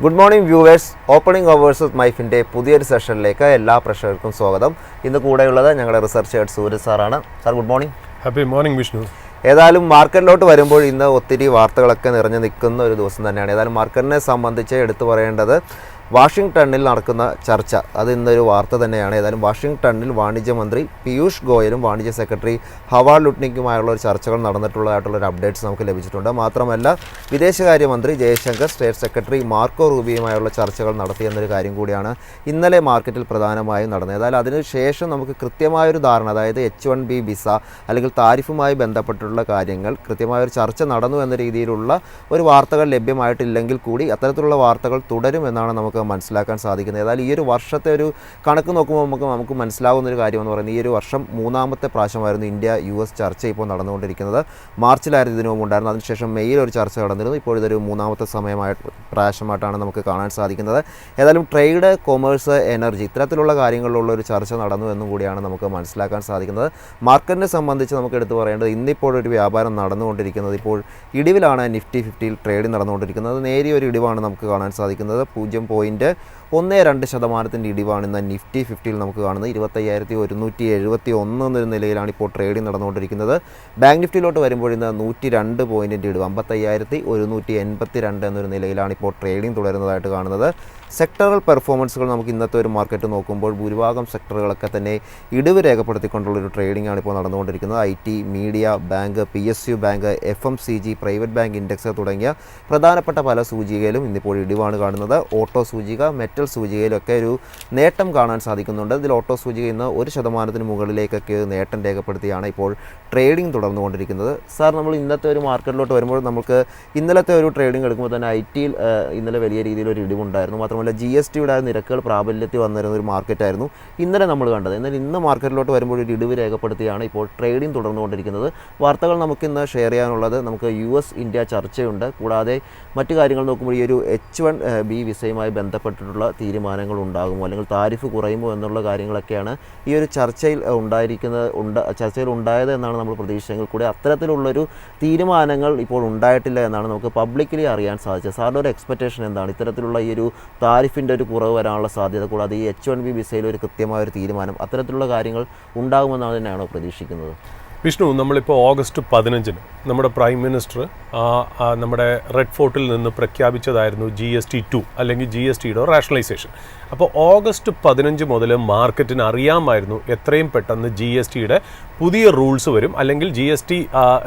Good morning viewers. Opening hours with മൈഫിൻ്റെ പുതിയൊരു സെഷനിലേക്ക് എല്ലാ പ്രേക്ഷകർക്കും സ്വാഗതം. ഇന്ന് കൂടെയുള്ളത് ഞങ്ങളുടെ റിസർച്ച് ഹെഡ് സൂരജ് സാറാണ്. Sir good morning. Happy morning Vishnu. ഏതായാലും മാർക്കറ്റിലോട്ട് വരുമ്പോൾ ഇന്ന് ഒത്തിരി വാർത്തകളൊക്കെ നിറഞ്ഞു നിൽക്കുന്ന ഒരു ദിവസം തന്നെയാണ്. ഏതായാലും മാർക്കറ്റിനെ സംബന്ധിച്ച് എടുത്തു പറയേണ്ടത് വാഷിംഗ്ടണിൽ നടക്കുന്ന ചർച്ച, അത് ഇന്നൊരു വാർത്ത തന്നെയാണ്. ഏതായാലും വാഷിംഗ്ടണിൽ വാണിജ്യമന്ത്രി പീയൂഷ് ഗോയലും വാണിജ്യ സെക്രട്ടറി ഹവാർഡ് ലുട്നിക്കുമായുള്ള ഒരു ചർച്ചകൾ നടന്നിട്ടുള്ളതായിട്ടുള്ളൊരു അപ്ഡേറ്റ്സ് നമുക്ക് ലഭിച്ചിട്ടുണ്ട്. മാത്രമല്ല വിദേശകാര്യമന്ത്രി ജയശങ്കർ സ്റ്റേറ്റ് സെക്രട്ടറി മാർക്കോ റൂബിയുമായുള്ള ചർച്ചകൾ നടത്തിയെന്നൊരു കാര്യം കൂടിയാണ് ഇന്നലെ മാർക്കറ്റിൽ പ്രധാനമായും നടന്നത്. ഏതായാലും അതിനുശേഷം നമുക്ക് കൃത്യമായൊരു ധാരണ, അതായത് H1B വിസ അല്ലെങ്കിൽ താരിഫുമായി ബന്ധപ്പെട്ടുള്ള കാര്യങ്ങൾ കൃത്യമായൊരു ചർച്ച നടന്നു എന്ന രീതിയിലുള്ള ഒരു വാർത്തകൾ ലഭ്യമായിട്ടില്ലെങ്കിൽ കൂടി അത്തരത്തിലുള്ള വാർത്തകൾ തുടരുമെന്നാണ് നമുക്ക് മനസ്സിലാക്കാൻ സാധിക്കുന്നത്. ഏതായാലും ഈ ഒരു വർഷത്തെ ഒരു കണക്ക് നോക്കുമ്പോൾ നമുക്ക് മനസ്സിലാവുന്നൊരു കാര്യമെന്ന് പറയുന്നത് ഈ ഒരു വർഷം മൂന്നാമത്തെ പ്രാവശ്യമായിരുന്നു ഇന്ത്യ US ചർച്ച ഇപ്പോൾ നടന്നുകൊണ്ടിരിക്കുന്നത്. മാർച്ചിലായിരുന്നു ഇതിനു മുമ്പ് ഉണ്ടായിരുന്നത്. അതിനുശേഷം മെയ്യിൽ ഒരു ചർച്ച നടന്നിരുന്നു. ഇപ്പോൾ ഇതൊരു മൂന്നാമത്തെ പ്രാവശ്യമായിട്ടാണ് നമുക്ക് കാണാൻ സാധിക്കുന്നത്. ഏതായാലും ട്രേഡ്, കൊമേഴ്സ്, എനർജി ഇത്തരത്തിലുള്ള കാര്യങ്ങളിലുള്ള ഒരു ചർച്ച നടന്നു എന്നും കൂടിയാണ് നമുക്ക് മനസ്സിലാക്കാൻ സാധിക്കുന്നത്. മാർക്കറ്റിനെ സംബന്ധിച്ച് നമുക്ക് എടുത്തു പറയേണ്ടത് ഇന്നിപ്പോൾ ഒരു വ്യാപാരം നടന്നുകൊണ്ടിരിക്കുന്നത് ഇപ്പോൾ ഇടിവിലാണ്. Nifty 50 ട്രേഡിംഗ് നടന്നുകൊണ്ടിരിക്കുന്നത്. നേരിയ ഒരു ഇടിവാണ് നമുക്ക് കാണാൻ സാധിക്കുന്നത്. 0.12% ഇടിവാണ് ഇന്ന് Nifty 50 നമുക്ക് കാണുന്നത്. 25,171 എന്നൊരു നിലയിലാണ് ഇപ്പോൾ ട്രേഡിംഗ് നടന്നുകൊണ്ടിരിക്കുന്നത്. ബാങ്ക് നിഫ്റ്റിയിലോട്ട് വരുമ്പോൾ ഇന്ന് 102 പോയിൻറ്റിൻ്റെ ഇടിവ് 55,182 എന്നൊരു നിലയിലാണ് ഇപ്പോൾ ട്രേഡിംഗ് തുടരുന്നതായിട്ട് കാണുന്നത്. സെക്ടറൽ പെർഫോമൻസുകൾ നമുക്ക് ഇന്നത്തെ ഒരു മാർക്കറ്റ് നോക്കുമ്പോൾ ഭൂരിഭാഗം സെക്ടറുകളൊക്കെ തന്നെ ഇടിവ് രേഖപ്പെടുത്തിക്കൊണ്ടുള്ളൊരു ട്രേഡിംഗ് ആണ് ഇപ്പോൾ നടന്നുകൊണ്ടിരിക്കുന്നത്. IT, media, bank, PSU bank, FMCG, private bank index തുടങ്ങിയ പ്രധാനപ്പെട്ട പല സൂചികയിലും ഇന്നിപ്പോൾ ഇടിവാണ് കാണുന്നത്. ഓട്ടോ സൂചിക, മെറ്റൽ സൂചികയിലൊക്കെ ഒരു നേട്ടം കാണാൻ സാധിക്കുന്നുണ്ട്. ഇതിൽ ഓട്ടോ സൂചിക ഇന്ന് 1% മുകളിലേക്കൊക്കെ നേട്ടം രേഖപ്പെടുത്തിയാണ് ഇപ്പോൾ ട്രേഡിംഗ് തുടർന്നുകൊണ്ടിരിക്കുന്നത്. സാർ, നമ്മൾ ഇന്നത്തെ ഒരു മാർക്കറ്റിലോട്ട് വരുമ്പോൾ നമുക്ക് ഇന്നലത്തെ ഒരു ട്രേഡിംഗ് എടുക്കുമ്പോൾ തന്നെ IT-യിൽ ഇന്നലെ വലിയ രീതിയിലൊരു ഇടിവുണ്ടായിരുന്നു. മാത്രമല്ല GSTയുടെ നിരക്കുകൾ പ്രാബല്യത്തിൽ വന്നിരുന്ന ഒരു മാർക്കറ്റായിരുന്നു ഇന്നലെ നമ്മൾ കണ്ടത്. എന്നാൽ ഇന്ന് മാർക്കറ്റിലോട്ട് വരുമ്പോൾ ഒരു ഇടിവ് രേഖപ്പെടുത്തിയാണ് ഇപ്പോൾ ട്രേഡിംഗ് തുടർന്നുകൊണ്ടിരിക്കുന്നത്. വാർത്തകൾ നമുക്കിന്ന് ഷെയർ ചെയ്യാനുള്ളത്, നമുക്ക് US ഇന്ത്യ ചർച്ചയുണ്ട്. കൂടാതെ മറ്റു കാര്യങ്ങൾ നോക്കുമ്പോൾ ഈ ഒരു H1B വിസയുമായി ബന്ധപ്പെട്ടിട്ടുള്ള തീരുമാനങ്ങൾ ഉണ്ടാകുമോ അല്ലെങ്കിൽ താരിഫ് കുറയുമോ എന്നുള്ള കാര്യങ്ങളൊക്കെയാണ് ഈ ഒരു ചർച്ചയിൽ ഉണ്ടായത് എന്നാണ് നമ്മൾ പ്രതീക്ഷിച്ചെങ്കിൽ കൂടി അത്തരത്തിലുള്ളൊരു തീരുമാനങ്ങൾ ഇപ്പോൾ ഉണ്ടായിട്ടില്ല എന്നാണ് നമുക്ക് പബ്ലിക്കലി അറിയാൻ സാധിച്ചത്. സാറിൻ്റെ ഒരു എക്സ്പെക്റ്റേഷൻ എന്താണ്? ഇത്തരത്തിലുള്ള ഈ ഒരു താരിഫിൻ്റെ ഒരു കുറവ് വരാനുള്ള സാധ്യത, കൂടാതെ ഈ H1B വിസയിൽ ഒരു കൃത്യമായൊരു തീരുമാനം, അത്തരത്തിലുള്ള കാര്യങ്ങൾ ഉണ്ടാകുമെന്നാണ് തന്നെയാണോ പ്രതീക്ഷിക്കുന്നത്? വിഷ്ണു, നമ്മളിപ്പോൾ ഓഗസ്റ്റ് 15 നമ്മുടെ പ്രൈം മിനിസ്റ്റർ നമ്മുടെ റെഡ് ഫോർട്ടിൽ നിന്ന് പ്രഖ്യാപിച്ചതായിരുന്നു GST2 അല്ലെങ്കിൽ GSTയുടെ റാഷണലൈസേഷൻ. അപ്പോൾ ഓഗസ്റ്റ് 15 മുതൽ മാർക്കറ്റിന് അറിയാമായിരുന്നു എത്രയും പെട്ടെന്ന് GSTയുടെ പുതിയ റൂൾസ് വരും, അല്ലെങ്കിൽ GST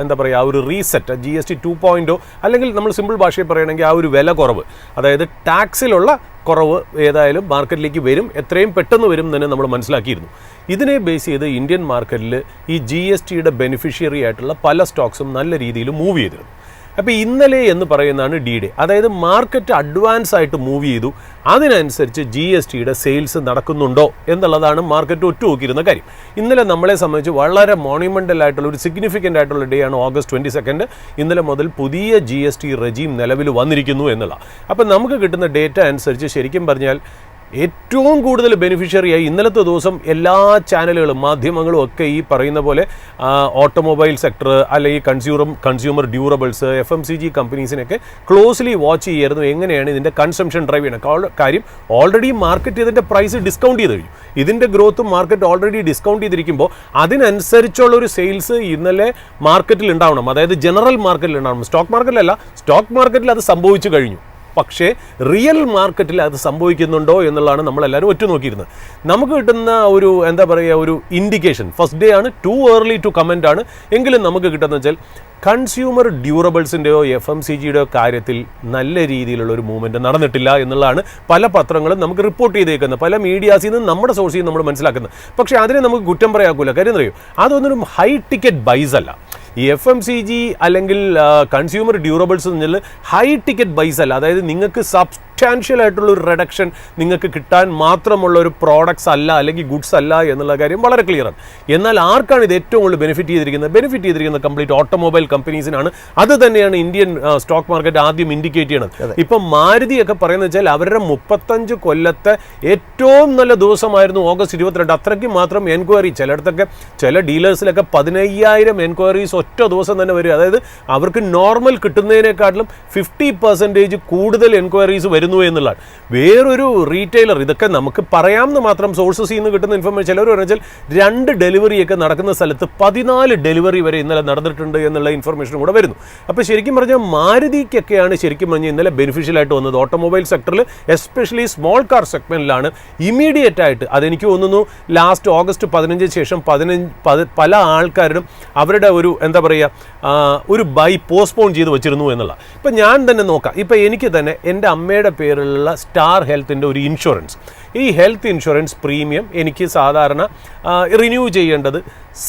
എന്താ പറയുക, ആ ഒരു റീസെറ്റ് GST 2.0 അല്ലെങ്കിൽ നമ്മൾ സിമ്പിൾ ഭാഷയിൽ പറയുകയാണെങ്കിൽ ആ ഒരു വില കുറവ്, അതായത് ടാക്സിലുള്ള കുറവ് ഏതായാലും മാർക്കറ്റിലേക്ക് വരും, എത്രയും പെട്ടെന്ന് വരും എന്ന് നമ്മൾ മനസ്സിലാക്കിയിരുന്നു. ഇതിനെ ബേസ് ചെയ്ത് ഇന്ത്യൻ മാർക്കറ്റിൽ ഈ GSTയുടെ ബെനിഫിഷ്യറി ആയിട്ടുള്ള പല സ്റ്റോക്സും നല്ല രീതിയിൽ മൂവ് ചെയ്തിരുന്നു. അപ്പോൾ ഇന്നലെ എന്ന് പറയുന്നതാണ് D-Day, അതായത് മാർക്കറ്റ് അഡ്വാൻസ് ആയിട്ട് മൂവ് ചെയ്തു. അതിനനുസരിച്ച് GSTയുടെ സെയിൽസ് നടക്കുന്നുണ്ടോ എന്നുള്ളതാണ് മാർക്കറ്റ് ഒറ്റുനോക്കിയിരുന്ന കാര്യം. ഇന്നലെ നമ്മളെ സംബന്ധിച്ച് വളരെ മോണിമെൻ്റൽ ആയിട്ടുള്ള ഒരു സിഗ്നിഫിക്കൻ്റ് ആയിട്ടുള്ള ഡേ ആണ് ഓഗസ്റ്റ് 22. ഇന്നലെ മുതൽ പുതിയ GST റെജീം നിലവിൽ വന്നിരിക്കുന്നു എന്നുള്ള. അപ്പോൾ നമുക്ക് കിട്ടുന്ന ഡേറ്റ അനുസരിച്ച് ശരിക്കും പറഞ്ഞാൽ ഏറ്റവും കൂടുതൽ ബെനിഫിഷ്യറിയായി ഇന്നലത്തെ ദിവസം എല്ലാ ചാനലുകളും മാധ്യമങ്ങളും ഒക്കെ ഈ പറയുന്ന പോലെ ഓട്ടോമൊബൈൽ സെക്ടർ അല്ലെങ്കിൽ കൺസ്യൂമർ ഡ്യൂറബിൾസ്, FMCG കമ്പനീസിനൊക്കെ ക്ലോസ്ലി വാച്ച് ചെയ്യായിരുന്നു. എങ്ങനെയാണ് ഇതിൻ്റെ കൺസംഷൻ ഡ്രൈവ് ചെയ്യണം. കാര്യം ഓൾറെഡി മാർക്കറ്റ് ഇതിൻ്റെ പ്രൈസ് ഡിസ്കൗണ്ട് ചെയ്ത് കഴിഞ്ഞു. ഇതിൻ്റെ ഗ്രോത്തും മാർക്കറ്റ് ഓൾറെഡി ഡിസ്കൗണ്ട് ചെയ്തിരിക്കുമ്പോൾ അതിനനുസരിച്ചുള്ളൊരു സെയിൽസ് ഇന്നലെ മാർക്കറ്റിൽ ഉണ്ടാവണം, അതായത് ജനറൽ മാർക്കറ്റിൽ ഉണ്ടാവണം. സ്റ്റോക്ക് മാർക്കറ്റിലല്ല, സ്റ്റോക്ക് മാർക്കറ്റിൽ അത് സംഭവിച്ചു കഴിഞ്ഞു. പക്ഷേ റിയൽ മാർക്കറ്റിൽ അത് സംഭവിക്കുന്നുണ്ടോ എന്നുള്ളതാണ് നമ്മളെല്ലാവരും ഒറ്റുനോക്കിയിരുന്നത്. നമുക്ക് കിട്ടുന്ന ഒരു എന്താ പറയുക, ഒരു ഇൻഡിക്കേഷൻ, ഫസ്റ്റ് ഡേ ആണ്, ടു ഏർലി ടു കമൻ്റ് ആണ്, എങ്കിലും നമുക്ക് കിട്ടുന്നത് വെച്ചാൽ കൺസ്യൂമർ ഡ്യൂറബിൾസിൻ്റെയോ FMCGയുടെയോ കാര്യത്തിൽ നല്ല രീതിയിലുള്ള ഒരു മൂവ്മെൻറ്റ് നടന്നിട്ടില്ല എന്നുള്ളതാണ് പല പത്രങ്ങളും നമുക്ക് റിപ്പോർട്ട് ചെയ്തേക്കുന്നത്, പല മീഡിയാസിൽ നിന്നും നമ്മുടെ സോഴ്സിൽ നിന്ന് നമ്മൾ മനസ്സിലാക്കുന്നത്. പക്ഷേ അതിനെ നമുക്ക് കുറ്റം പറയാക്കൂല. കാര്യം അറിയോ, അതൊന്നും ഹൈ ടിക്കറ്റ് ബൈസ് അല്ല. ഈ FMCG അല്ലെങ്കിൽ കൺസ്യൂമർ ഡ്യൂറബിൾസ് എന്നുള്ള ഹൈ ടിക്കറ്റ് ബൈസ് അല്ല. അതായത് നിങ്ങൾക്ക് സബ്സ്റ്റാൻഷ്യൽ ആയിട്ടുള്ള ഒരു റിഡക്ഷൻ നിങ്ങൾക്ക് കിട്ടാൻ മാത്രമുള്ള ഒരു പ്രോഡക്ട്സ് അല്ല, അല്ലെങ്കിൽ ഗുഡ്സ് അല്ല എന്നുള്ള കാര്യം വളരെ ക്ലിയറാണ്. എന്നാൽ ആർക്കാണ് ഇത് ഏറ്റവും കൂടുതൽ ബെനിഫിറ്റ് ചെയ്തിരിക്കുന്നത്? കംപ്ലീറ്റ് ഓട്ടോമൊബൈൽ കമ്പനീസിനാണ്. അത് തന്നെയാണ് ഇന്ത്യൻ സ്റ്റോക്ക് മാർക്കറ്റ് ആദ്യം ഇൻഡിക്കേറ്റ് ചെയ്യണത്. ഇപ്പം മാരുതിയൊക്കെ പറയുന്നത് വെച്ചാൽ അവരുടെ 35 കൊല്ലത്തെ ഏറ്റവും നല്ല ദിവസമായിരുന്നു ഓഗസ്റ്റ് 22. അത്രയ്ക്ക് മാത്രം എൻക്വയറി, ചിലയിടത്തൊക്കെ ചില ഡീലേഴ്സിലൊക്കെ 15,000 എൻക്വയറീസ് ഒറ്റ ദിവസം തന്നെ വരും. അതായത് അവർക്ക് നോർമൽ കിട്ടുന്നതിനേക്കാട്ടിലും 50% കൂടുതൽ എൻക്വയറീസ് വരുന്നു വരുന്നു എന്നുള്ളതാണ്. വേറൊരു റീറ്റെയിലർ, ഇതൊക്കെ നമുക്ക് പറയാമെന്ന് മാത്രം, സോഴ്സസിൽ നിന്ന് കിട്ടുന്ന ഇൻഫർമേഷൻ, ചിലർ പറഞ്ഞാൽ 2 ഡെലിവറിയൊക്കെ നടക്കുന്ന സ്ഥലത്ത് 14 ഡെലിവറി വരെ ഇന്നലെ നടന്നിട്ടുണ്ട് എന്നുള്ള ഇൻഫർമേഷനും കൂടെ വരുന്നു. അപ്പോൾ ശരിക്കും പറഞ്ഞാൽ മാരുതിക്കൊക്കെയാണ് ശരിക്കും പറഞ്ഞാൽ ഇന്നലെ ബെനിഫിഷ്യലായിട്ട് വന്നത്. ഓട്ടോമൊബൈൽ സെക്ടറിൽ എസ്പെഷ്യലി സ്മോൾ കാർ സെഗ്മെൻറ്റിലാണ് ഇമ്മീഡിയറ്റ് ആയിട്ട്, അതെനിക്ക് തോന്നുന്നു ലാസ്റ്റ് ഓഗസ്റ്റ് 15 ശേഷം പല ആൾക്കാരും അവരുടെ ഒരു എന്താ പറയുക ഒരു ബൈ പോസ്റ്റ്പോൺ ചെയ്ത് വെച്ചിരുന്നു എന്നുള്ള. ഇപ്പം ഞാൻ തന്നെ നോക്കാം, ഇപ്പം എനിക്ക് തന്നെ എൻ്റെ അമ്മയുടെ പേരിലുള്ള സ്റ്റാർ ഹെൽത്തിൻ്റെ ഒരു ഇൻഷുറൻസ്, ഈ ഹെൽത്ത് ഇൻഷുറൻസ് പ്രീമിയം എനിക്ക് സാധാരണ റിന്യൂ ചെയ്യേണ്ടത്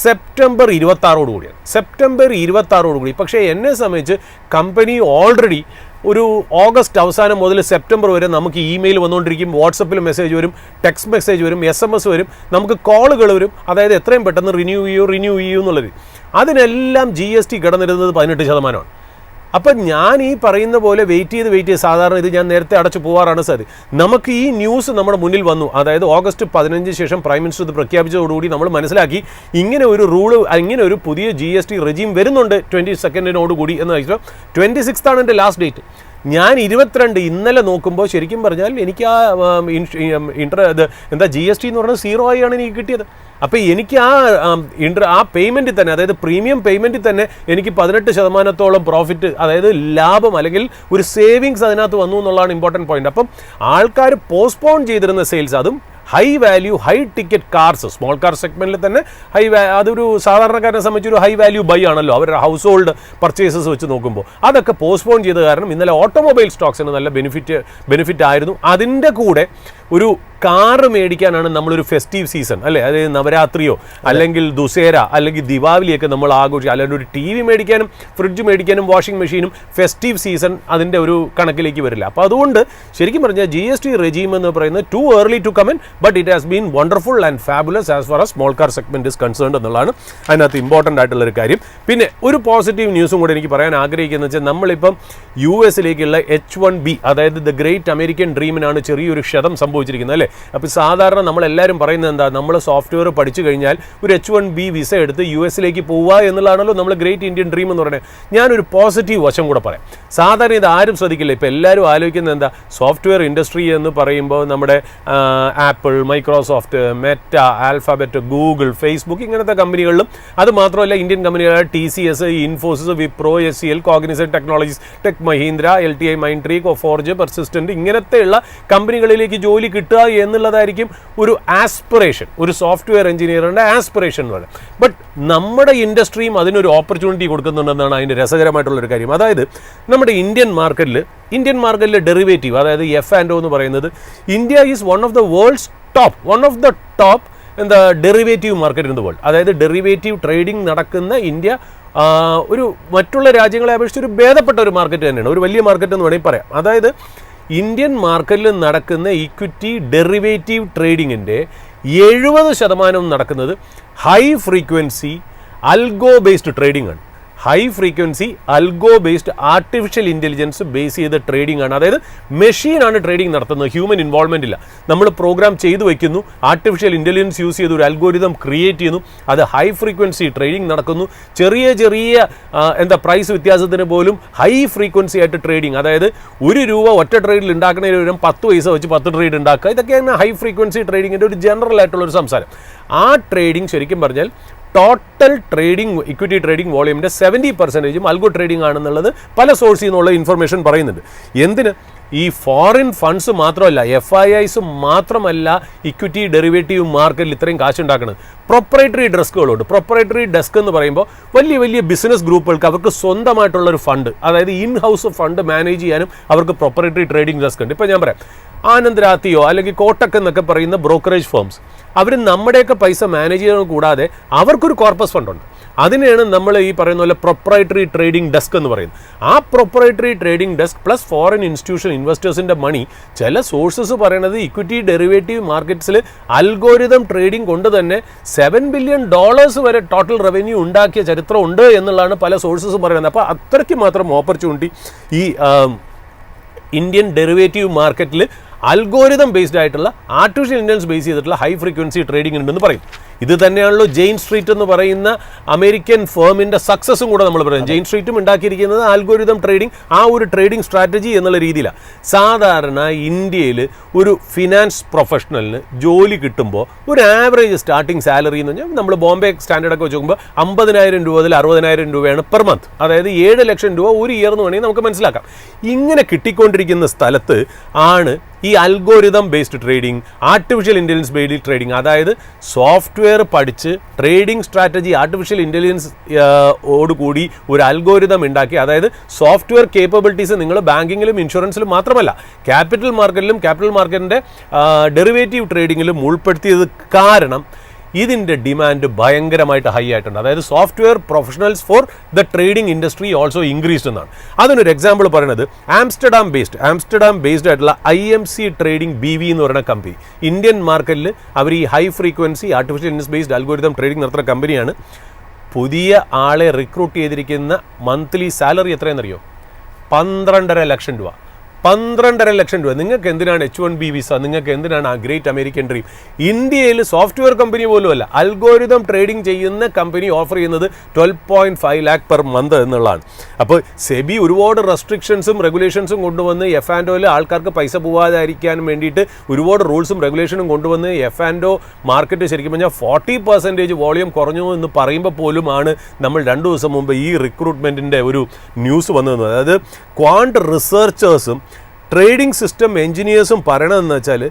സെപ്റ്റംബർ 26 കൂടിയാണ്. സെപ്റ്റംബർ 26 കൂടി. പക്ഷേ എന്നെ സംബന്ധിച്ച് കമ്പനി ഓൾറെഡി ഒരു ഓഗസ്റ്റ് അവസാനം മുതൽ സെപ്റ്റംബർ വരെ നമുക്ക് ഇമെയിൽ വന്നുകൊണ്ടിരിക്കും, വാട്സപ്പിൽ മെസ്സേജ് വരും, ടെക്സ്റ്റ് മെസ്സേജ് വരും, SMS വരും, നമുക്ക് കോളുകൾ വരും. അതായത് എത്രയും പെട്ടെന്ന് റിന്യൂ ചെയ്യൂ എന്നുള്ളത്. അതിനെല്ലാം GST കിടന്നിരുന്നത് 18%. അപ്പം ഞാൻ ഈ പറയുന്ന പോലെ വെയിറ്റ് ചെയ്ത് സാധാരണ ഇത് ഞാൻ നേരത്തെ അടച്ചു പോകാറാണ് സാധ്യത. നമുക്ക് ഈ ന്യൂസ് നമ്മുടെ മുന്നിൽ വന്നു, അതായത് ഓഗസ്റ്റ് 15 ശേഷം പ്രൈം മിനിസ്റ്റർ ഇത് പ്രഖ്യാപിച്ചതോടുകൂടി നമ്മൾ മനസ്സിലാക്കി ഇങ്ങനെ ഒരു റൂള്, ഇങ്ങനെ ഒരു പുതിയ GST റെജീം വരുന്നുണ്ട് 22 കൂടി എന്ന് വെച്ചാൽ 26 എൻ്റെ ലാസ്റ്റ് ഡേറ്റ്. ഞാൻ 22 ഇന്നലെ നോക്കുമ്പോൾ ശരിക്കും പറഞ്ഞാൽ എനിക്ക് ആ GST എന്ന് പറഞ്ഞാൽ 0 ആയാണ് എനിക്ക് കിട്ടിയത്. അപ്പോൾ എനിക്ക് ആ പേയ്മെൻറ്റിൽ തന്നെ, അതായത് പ്രീമിയം പേയ്മെൻറ്റിൽ തന്നെ എനിക്ക് 18% പ്രോഫിറ്റ്, അതായത് ലാഭം അല്ലെങ്കിൽ ഒരു സേവിങ്സ് അതിനകത്ത് വന്നു എന്നുള്ളതാണ് ഇമ്പോർട്ടൻറ്റ് പോയിന്റ്. അപ്പം ആൾക്കാർ പോസ്റ്റ്പോൺ ചെയ്തിരുന്ന സെയിൽസ്, അതും high value high ticket cars, small car സെഗ്മെൻറ്റിൽ തന്നെ അതൊരു സാധാരണക്കാരനെ സംബന്ധിച്ചൊരു ഹൈ വാല്യൂ ബൈ ആണല്ലോ, അവരുടെ ഹൗസ് ഹോൾഡ് പർച്ചേസസ് വെച്ച് നോക്കുമ്പോൾ അതൊക്കെ പോസ്റ്റ്പോൺ ചെയ്ത കാരണം ഇന്നലെ ഓട്ടോമൊബൈൽ സ്റ്റോക്സിന് നല്ല ബെനിഫിറ്റ് ആയിരുന്നു. അതിൻ്റെ കൂടെ ഒരു കാറ് മേടിക്കാനാണ് നമ്മളൊരു ഫെസ്റ്റീവ് സീസൺ അല്ലേ, അതായത് നവരാത്രിയോ അല്ലെങ്കിൽ ദുസേര അല്ലെങ്കിൽ ദിവാലിയൊക്കെ നമ്മൾ ആഘോഷിക്കുക, അല്ലെങ്കിൽ ഒരു TV മേടിക്കാനും ഫ്രിഡ്ജ് മേടിക്കാനും വാഷിംഗ് മെഷീനും ഫെസ്റ്റീവ് സീസൺ അതിൻ്റെ ഒരു കണക്കിലേക്ക് വരില്ല. അപ്പോൾ അതുകൊണ്ട് ശരിക്കും പറഞ്ഞാൽ GST റെജീം എന്ന് പറയുന്നത് too early to comment, but it has been wonderful and fabulous as far as small car segment is concerned എന്നുള്ളതാണ് അതിനകത്ത് ഇമ്പോർട്ടൻ്റ് ആയിട്ടുള്ളൊരു കാര്യം. പിന്നെ ഒരു പോസിറ്റീവ് ന്യൂസും കൂടെ എനിക്ക് പറയാൻ ആഗ്രഹിക്കുന്നത് വെച്ചാൽ നമ്മളിപ്പം US-ലേക്കുള്ള H1B, അതായത് ദ ഗ്രേറ്റ് അമേരിക്കൻ ഡ്രീമിനാണ് ചെറിയൊരു ക്ഷതം സംഭവിച്ചിരിക്കുന്നത് അല്ലേ. അപ്പോൾ സാധാരണ നമ്മളെല്ലാവരും പറയുന്നത് എന്താ, നമ്മൾ സോഫ്റ്റ്വെയർ പഠിച്ചു കഴിഞ്ഞാൽ ഒരു H1B വിസ എടുത്ത് US-ലേക്ക് പോവുക എന്നുള്ളതാണല്ലോ നമ്മൾ ഗ്രേറ്റ് ഇന്ത്യൻ ഡ്രീം എന്ന് പറയുന്നത്. ഞാനൊരു പോസിറ്റീവ് വശം കൂടെ പറയാം. സാധാരണ ഇത് ആരും ശ്രദ്ധിക്കില്ല. ഇപ്പോൾ എല്ലാവരും ആലോചിക്കുന്നത് എന്താ, സോഫ്റ്റ്വെയർ ഇൻഡസ്ട്രി എന്ന് പറയുമ്പോൾ നമ്മുടെ Apple, Microsoft, Meta, Alphabet, Google, Facebook ഇങ്ങനത്തെ കമ്പനികളിലും, അത് മാത്രമല്ല ഇന്ത്യൻ കമ്പനികളായ TCS, Infosys, Wipro, SCL, Cognizant technologies, tech Mahindra, LTI, Mindtree, forge, Persistent ഇങ്ങനത്തെയുള്ള കമ്പനികളിലേക്ക് ജോലി കിട്ടുക എന്നുള്ളതായിരിക്കും ഒരു ആസ്പിറേഷൻ, ഒരു സോഫ്റ്റ്വെയർ എഞ്ചിനീയറിൻ്റെ ആസ്പിറേഷൻ എന്ന് പറയുന്നത്. ബട്ട് നമ്മുടെ ഇൻഡസ്ട്രിയും അതിനൊരു ഓപ്പർച്യൂണിറ്റി കൊടുക്കുന്നുണ്ടെന്നാണ് അതിൻ്റെ രസകരമായിട്ടുള്ളൊരു കാര്യം. അതായത് നമ്മുടെ ഇന്ത്യൻ മാർക്കറ്റിൽ ഡെറിവേറ്റീവ്, അതായത് F&O എന്ന് പറയുന്നത്, India is one of the top derivative market in the world. അതായത് ഡെറിവേറ്റീവ് ട്രേഡിംഗ് നടക്കുന്ന ഇന്ത്യ ഒരു മറ്റുള്ള രാജ്യങ്ങളെ അപേക്ഷിച്ച് ഒരു ഭേദപ്പെട്ട ഒരു മാർക്കറ്റ് തന്നെയാണ്, ഒരു വലിയ മാർക്കറ്റ് എന്ന് വേണമെങ്കിൽ പറയാം. അതായത് ഇന്ത്യൻ മാർക്കറ്റിൽ നടക്കുന്ന ഇക്വിറ്റി ഡെറിവേറ്റീവ് ട്രേഡിങ്ങിൻ്റെ 70% നടക്കുന്നത് ഹൈ ഫ്രീക്വൻസി അൽഗോ ബേസ്ഡ് ട്രേഡിംഗ് ആണ്. High frequency അൽഗോ based artificial intelligence base ചെയ്ത ട്രേഡിംഗ് ആണ്. അതായത് മെഷീനാണ് ട്രേഡിംഗ് നടത്തുന്നത്, ഹ്യൂമൻ ഇൻവോൾവ്മെൻ്റ് ഇല്ല. നമ്മൾ പ്രോഗ്രാം ചെയ്തു വയ്ക്കുന്നു, ആർട്ടിഫിഷ്യൽ ഇൻ്റലിജൻസ് യൂസ് ചെയ്ത് ഒരു അൽഗോരിതം ക്രിയേറ്റ് ചെയ്യുന്നു, അത് ഹൈ ഫ്രീക്വൻസി ട്രേഡിംഗ് നടക്കുന്നു. ചെറിയ പ്രൈസ് വ്യത്യാസത്തിന് പോലും ഹൈ ഫ്രീക്വൻസി ആയിട്ട് ട്രേഡിംഗ്, അതായത് ₹1 ഒറ്റ ട്രേഡിൽ ഉണ്ടാക്കുന്നതിന് പകരം 10 പൈസ വെച്ച് 10 ട്രേഡ് ഉണ്ടാക്കുക. ഇതൊക്കെയാണ് ഹൈ ഫ്രീക്വൻസി ട്രേഡിങ്ങിൻ്റെ ഒരു ജനറൽ ആയിട്ടുള്ളൊരു സംസാരം. ആ ട്രേഡിംഗ് ശരിക്കും പറഞ്ഞാൽ total trading, equity trading വോളിയമിൻ്റെ 70% അൽഗോ trading ആണെന്നുള്ളത് പല സോഴ്സിൽ നിന്നുള്ള ഇൻഫർമേഷൻ പറയുന്നുണ്ട്. എന്തിന്? ഈ ഫോറിൻ ഫണ്ട്സ് മാത്രമല്ല, FIIs മാത്രമല്ല ഇക്വിറ്റി ഡെറിവേറ്റീവ് മാർക്കറ്റിൽ ഇത്രയും കാശുണ്ടാക്കുന്നത്. പ്രൊപ്പറേറ്ററി ഡെസ്കുകളുണ്ട്. പ്രൊപ്പറേറ്ററി ഡെസ്ക് എന്ന് പറയുമ്പോൾ വലിയ ബിസിനസ് ഗ്രൂപ്പുകൾക്ക് അവർക്ക് സ്വന്തമായിട്ടുള്ളൊരു ഫണ്ട്, അതായത് ഇൻ ഹൗസ് ഫണ്ട് മാനേജ് ചെയ്യാനും അവർക്ക് പ്രൊപ്പറേറ്ററി ട്രേഡിംഗ് ഡെസ്ക് ഉണ്ട്. ഇപ്പോൾ ഞാൻ പറയാം, ആനന്ദ് രാത്തിയോ അല്ലെങ്കിൽ കോട്ടക് എന്നൊക്കെ പറയുന്ന ബ്രോക്കറേജ് ഫേംസ്, അവർ നമ്മുടെയൊക്കെ പൈസ മാനേജ് ചെയ്യുന്നത് കൂടാതെ അവർക്കൊരു കോർപ്പസ് ഫണ്ടുണ്ട്. അതിനെയാണ് നമ്മൾ ഈ പറയുന്ന പോലെ പ്രൊപ്പറേറ്ററി ട്രേഡിംഗ് ഡെസ്ക് എന്ന് പറയുന്നത്. ആ proprietary trading desk plus foreign institution ഇൻവെസ്റ്റേഴ്സിൻ്റെ മണി, ചില സോഴ്സസ് പറയുന്നത് ഇക്വിറ്റി ഡെറിവേറ്റീവ് മാർക്കറ്റ്സിൽ അൽഗോരിതം ട്രേഡിംഗ് കൊണ്ട് തന്നെ $7 ബില്യൺ വരെ ടോട്ടൽ റവന്യൂ ഉണ്ടാക്കിയ ചരിത്രം ഉണ്ട് എന്നുള്ളതാണ് പല സോഴ്സസ് പറയുന്നത്. അപ്പോൾ അത്രയ്ക്ക് മാത്രം ഓപ്പർച്യൂണിറ്റി ഈ ഇന്ത്യൻ ഡെറിവേറ്റീവ് മാർക്കറ്റിൽ അൽഗോരിതം ബേസ്ഡ് ആയിട്ടുള്ള ആർട്ടിഫിഷ്യൽ ഇൻ്റലിജൻസ് ബേസ് ചെയ്തിട്ടുള്ള ഹൈ ഫ്രീക്വൻസി ട്രേഡിംഗ് ഉണ്ടെന്ന് പറയും. ഇത് തന്നെയാണല്ലോ ജെയിൻ സ്ട്രീറ്റ് എന്ന് പറയുന്ന അമേരിക്കൻ ഫേമിൻ്റെ സക്സസും കൂടെ നമ്മൾ പറയും. ജെയിൻ സ്ട്രീറ്റും ഉണ്ടാക്കിയിരിക്കുന്നത് ആൽഗോരിതം ട്രേഡിംഗ്, ആ ഒരു ട്രേഡിംഗ് സ്ട്രാറ്റജി എന്നുള്ള രീതിയിലാണ്. സാധാരണ ഇന്ത്യയിൽ ഒരു ഫിനാൻസ് പ്രൊഫഷണലിന് ജോലി കിട്ടുമ്പോൾ ഒരു ആവറേജ് സ്റ്റാർട്ടിംഗ് സാലറി എന്ന് പറഞ്ഞാൽ നമ്മൾ ബോംബെ സ്റ്റാൻഡേർഡൊക്കെ വെച്ച് നോക്കുമ്പോൾ 50,000 രൂപ മുതൽ 60,000 രൂപയാണ് പെർ മന്ത്. അതായത് 7 ലക്ഷം രൂപ ഒരു ഇയർ എന്ന് വേണമെങ്കിൽ നമുക്ക് മനസ്സിലാക്കാം. ഇങ്ങനെ കിട്ടിക്കൊണ്ടിരിക്കുന്ന സ്ഥലത്ത് ആണ് ഈ algorithm based trading, artificial intelligence based trading, അതായത് സോഫ്റ്റ്വെയർ പഠിച്ച് ട്രേഡിംഗ് സ്ട്രാറ്റജി ആർട്ടിഫിഷ്യൽ ഇൻ്റലിജൻസ് ഓടുകൂടി ഒരു അൽഗോരിതം ഉണ്ടാക്കി, അതായത് സോഫ്റ്റ്വെയർ കേപ്പബിലിറ്റീസ് നിങ്ങൾ ബാങ്കിങ്ങിലും ഇൻഷുറൻസിലും മാത്രമല്ല ക്യാപിറ്റൽ മാർക്കറ്റിലും ക്യാപിറ്റൽ മാർക്കറ്റിൻ്റെ ഡെറിവേറ്റീവ് ട്രേഡിങ്ങിലും ഉൾപ്പെടുത്തിയത് കാരണം ഇതിൻ്റെ ഡിമാൻഡ് ഭയങ്കരമായിട്ട് ഹൈ ആയിട്ടുണ്ട്. അതായത് software professionals for the trading industry also increased എന്നാണ്. അതിനൊരു എക്സാമ്പിൾ പറയുന്നത് ആംസ്റ്റർഡാം ബേസ്ഡ് ആയിട്ടുള്ള IMC ട്രേഡിംഗ് BV എന്ന് പറയുന്ന കമ്പനി ഇന്ത്യൻ മാർക്കറ്റിൽ അവർ ഈ high frequency artificial intelligence based algorithm trading നടത്തുന്ന കമ്പനിയാണ്. പുതിയ ആളെ റിക്രൂട്ട് ചെയ്തിരിക്കുന്ന മന്ത്ലി സാലറി എത്രയെന്നറിയോ? 12.5 ലക്ഷം രൂപ. 12.5 ലക്ഷം രൂപ. നിങ്ങൾക്ക് എന്തിനാണ് H1B വിസ? നിങ്ങൾക്ക് എന്തിനാണ് ആ ഗ്രേറ്റ് അമേരിക്കൻ ഡ്രീം? ഇന്ത്യയിൽ സോഫ്റ്റ്വെയർ കമ്പനി പോലുമല്ല, അൽഗോരിതം ട്രേഡിംഗ് ചെയ്യുന്ന കമ്പനി ഓഫർ ചെയ്യുന്നത് 12.5 lakh പെർ മന്ത് എന്നുള്ളതാണ്. അപ്പോൾ സെബി ഒരുപാട് റെസ്ട്രിക്ഷൻസും റെഗുലേഷൻസും കൊണ്ടുവന്ന് F&Oയിൽ ആൾക്കാർക്ക് പൈസ പോകാതിരിക്കാൻ വേണ്ടിയിട്ട് ഒരുപാട് റൂൾസും റെഗുലേഷനും കൊണ്ടുവന്ന് F&O മാർക്കറ്റ് ശരിക്കും പറഞ്ഞാൽ 40% വോളിയം കുറഞ്ഞു എന്ന് പറയുമ്പോൾ പോലുമാണ് നമ്മൾ 2 ദിവസം മുമ്പ് ഈ റിക്രൂട്ട്മെൻറ്റിൻ്റെ ഒരു ന്യൂസ് വന്നത്. അതായത് ക്വാണ്ട് റിസർച്ചേഴ്സും ട്രേഡിംഗ് സിസ്റ്റം എൻജിനീയേഴ്സും പറയണതെന്ന് വെച്ചാൽ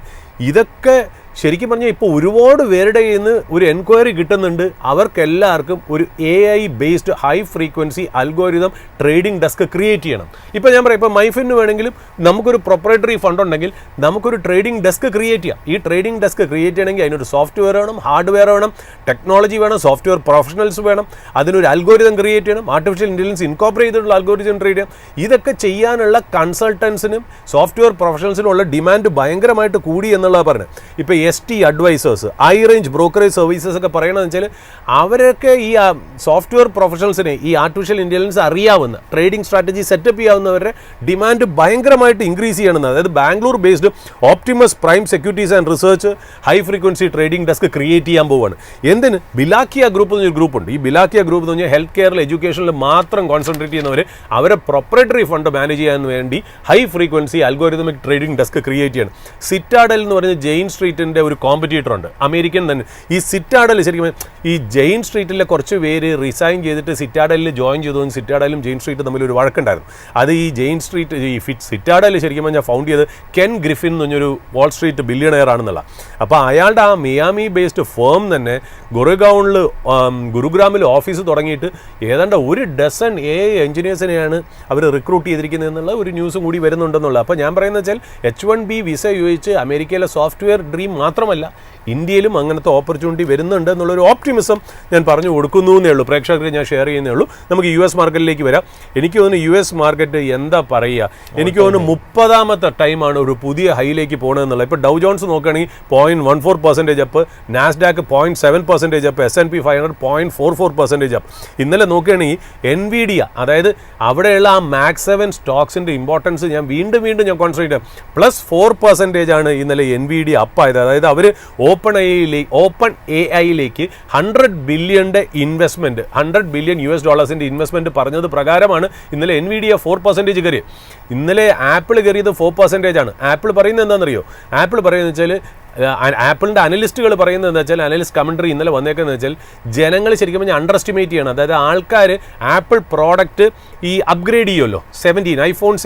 ഇതൊക്കെ ശരിക്കും പറഞ്ഞാൽ ഇപ്പോൾ ഒരുപാട് പേരുടെ കയ്യിൽ നിന്ന് ഒരു എൻക്വയറി കിട്ടുന്നുണ്ട്. അവർക്കെല്ലാവർക്കും ഒരു AI based high frequency algorithm trading desk create ചെയ്യണം. ഇപ്പോൾ ഞാൻ പറയാം, ഇപ്പോൾ മൈഫിന് വേണമെങ്കിലും നമുക്കൊരു പ്രൊപ്പറേറ്ററി ഫണ്ട് ഉണ്ടെങ്കിൽ നമുക്കൊരു ട്രേഡിംഗ് ഡെസ്ക് ക്രിയേറ്റ് ചെയ്യാം. ഈ ട്രേഡിംഗ് ഡെസ്ക് ക്രിയേറ്റ് ചെയ്യണമെങ്കിൽ അതിനൊരു സോഫ്റ്റ്വെയർ വേണം, ഹാർഡ്വെയർ വേണം, ടെക്നോളജി വേണം, സോഫ്റ്റ്വെയർ പ്രൊഫഷണൽസ് വേണം, അതിനൊരു അൽഗോരിതം ക്രിയേറ്റ് ചെയ്യണം, ആർട്ടിഫിഷ്യൽ ഇൻ്റലിജൻസ് ഇൻകോർപ്പറേറ്റ് ചെയ്തിട്ടുള്ള അൽഗോരിതം ട്രേഡ് ചെയ്യണം. ഇതൊക്കെ ചെയ്യാനുള്ള കൺസൾട്ടൻസിനും സോഫ്റ്റ്വെയർ പ്രൊഫഷണൽസിനും ഉള്ള ഡിമാൻഡ് ഭയങ്കരമായിട്ട് കൂടി എന്നുള്ളത് പറഞ്ഞത്. ഇപ്പോൾ ST അഡ്വൈസേഴ്സ്, ഐറേഞ്ച് ബ്രോക്കറേജ് സർവീസസ് ഒക്കെ പറയണമെന്ന് വെച്ചാൽ അവരൊക്കെ ഈ സോഫ്റ്റ്വെയർ പ്രൊഫഷണൽസിനെ ഈ ആർട്ടിഫിഷ്യൽ ഇൻ്റലിജൻസ് അറിയാവുന്ന ട്രേഡിംഗ് സ്ട്രാറ്റജി സെറ്റപ്പ് ചെയ്യാവുന്നവരുടെ ഡിമാൻഡ് ഭയങ്കരമായിട്ട് ഇൻക്രീസ് ചെയ്യണമെന്ന്. അതായത് Bangalore based Optimus prime securities and research high frequency trading desk create ചെയ്യാൻ പോവുകയാണ്. എന്തിന്? ബിലാക്കിയ ഗ്രൂപ്പ് എന്നൊരു ഗ്രൂപ്പുണ്ട്. ഈ ബിലാക്കിയ ഗ്രൂപ്പ് എന്ന് പറഞ്ഞാൽ ഹെൽത്ത് കെയറിൽ എഡ്യൂക്കേഷനിൽ മാത്രം കോൺസെൻട്രേറ്റ് ചെയ്യുന്നവർ അവരെ പ്രൊപ്പറേറ്ററി ഫണ്ട് മാനേജ് ചെയ്യാൻ വേണ്ടി high frequency algorithmic trading desk create ചെയ്യണം. സിറ്റാഡൽ എന്ന് പറഞ്ഞ ജെയിൻ സ്ട്രീറ്റിൻ്റെ ഒരു കോമ്പറ്റീറ്റർ ഉണ്ട്, അമേരിക്കൻ തന്നെ. ഈ സിറ്റാഡൽ ശരിക്കും ഈ ജെയിൻ സ്ട്രീറ്റിലെ കുറച്ച് പേര് റിസൈൻ ചെയ്തിട്ട് സിറ്റാഡലിൽ ജോയിൻ ചെയ്തു. സിറ്റാഡലും ജെയിൻ സ്ട്രീറ്റ് തമ്മിൽ ഒരു വഴക്കുണ്ടായിരുന്നു. അത് ഈ ജെയിൻ സ്ട്രീറ്റ് ഈ സിറ്റാഡൽ ശരിക്കും ഞാൻ ഫൗണ്ട് ചെയ്ത് കെൻ ഗ്രിഫിൻ എന്ന് പറഞ്ഞൊരു വാൾ സ്ട്രീറ്റ് ബില്യണയർ ആണെന്നുള്ള. അപ്പോൾ അയാളുടെ ആ മിയാമി ബേസ്ഡ് ഫേം തന്നെ ഗുരുഗ്രാമിൽ ഓഫീസ് തുടങ്ങിയിട്ട് ഏതാണ്ട് 1 ഡസൻ AI എഞ്ചിനീയേഴ്സിനെയാണ് അവർ റിക്രൂട്ട് ചെയ്തിരിക്കുന്നത് എന്നുള്ള ഒരു ന്യൂസും കൂടി വരുന്നുണ്ടെന്നുള്ളത്. അപ്പോൾ ഞാൻ പറയുന്നത് വെച്ചാൽ H1B വിസ ഉപയോഗിച്ച് അമേരിക്കയിലെ സോഫ്റ്റ്വെയർ ഡ്രീം മാത്രമല്ല ഇന്ത്യയിലും അങ്ങനത്തെ ഓപ്പർച്യൂണിറ്റി വരുന്നുണ്ട് എന്നുള്ളൊരു ഓപ്റ്റിമിസം ഞാൻ പറഞ്ഞു കൊടുക്കുന്നു എന്നേ ഉള്ളൂ. പ്രേക്ഷകർക്ക് ഞാൻ ഷെയർ ചെയ്യുന്നേ ഉള്ളൂ. നമുക്ക് US മാർക്കറ്റിലേക്ക് വരാം. എനിക്ക് തോന്നുന്നു US മാർക്കറ്റ് എന്താ പറയുക, എനിക്ക് തോന്നുന്നു 30ാമത്തെ ടൈമാണ് ഒരു പുതിയ ഹൈയിലേക്ക് പോകണമെന്നുള്ളത്. ഇപ്പോൾ ഡൗ ജോൺസ് നോക്കുകയാണെങ്കിൽ 0.14% up, Nasdaq 0.7% up, S&P 500 0.44% up. ഇന്നലെ നോക്കുകയാണെങ്കിൽ NVIDIA, അതായത് അവിടെയുള്ള ആ മാക്സ് 7 സ്റ്റോക്സിൻ്റെ ഇമ്പോർട്ടൻസ് ഞാൻ വീണ്ടും ഞാൻ കോൺസെൻട്രേറ്റ് ചെയ്യാം. +4% ആണ് ഇന്നലെ NVIDIA അപ്പായത്. അതായത് അവർ ഓപ്പൺ AI-യിലേക്ക് $100 ബില്യൻ്റെ ഇൻവെസ്റ്റ്മെൻറ്റ്, $100 ബില്യൺ ഇൻവെസ്റ്റ്മെൻറ്റ് പറഞ്ഞത് പ്രകാരമാണ് ഇന്നലെ NVIDIA 4% കയറി. ഇന്നലെ ആപ്പിൾ കയറിയത് 4% ആണ്. ആപ്പിൾ പറയുന്നത് എന്താണെന്നറിയോ? ആപ്പിൾ പറയുന്നത് വെച്ചാൽ ആപ്പിളിൻ്റെ അനലിസ്റ്റുകൾ പറയുന്നത് എന്താ വെച്ചാൽ, അനലിസ്റ്റ് കമൻട്രി ഇന്നലെ വന്നേക്കുന്നത് വെച്ചാൽ ജനങ്ങൾ ശരിക്കും പറഞ്ഞാൽ അണ്ടർ എസ്റ്റിമേറ്റ് ചെയ്യണം. അതായത് ആൾക്കാർ ആപ്പിൾ പ്രോഡക്റ്റ് ഈ അപ്ഗ്രേഡ് ചെയ്യുമല്ലോ. iPhone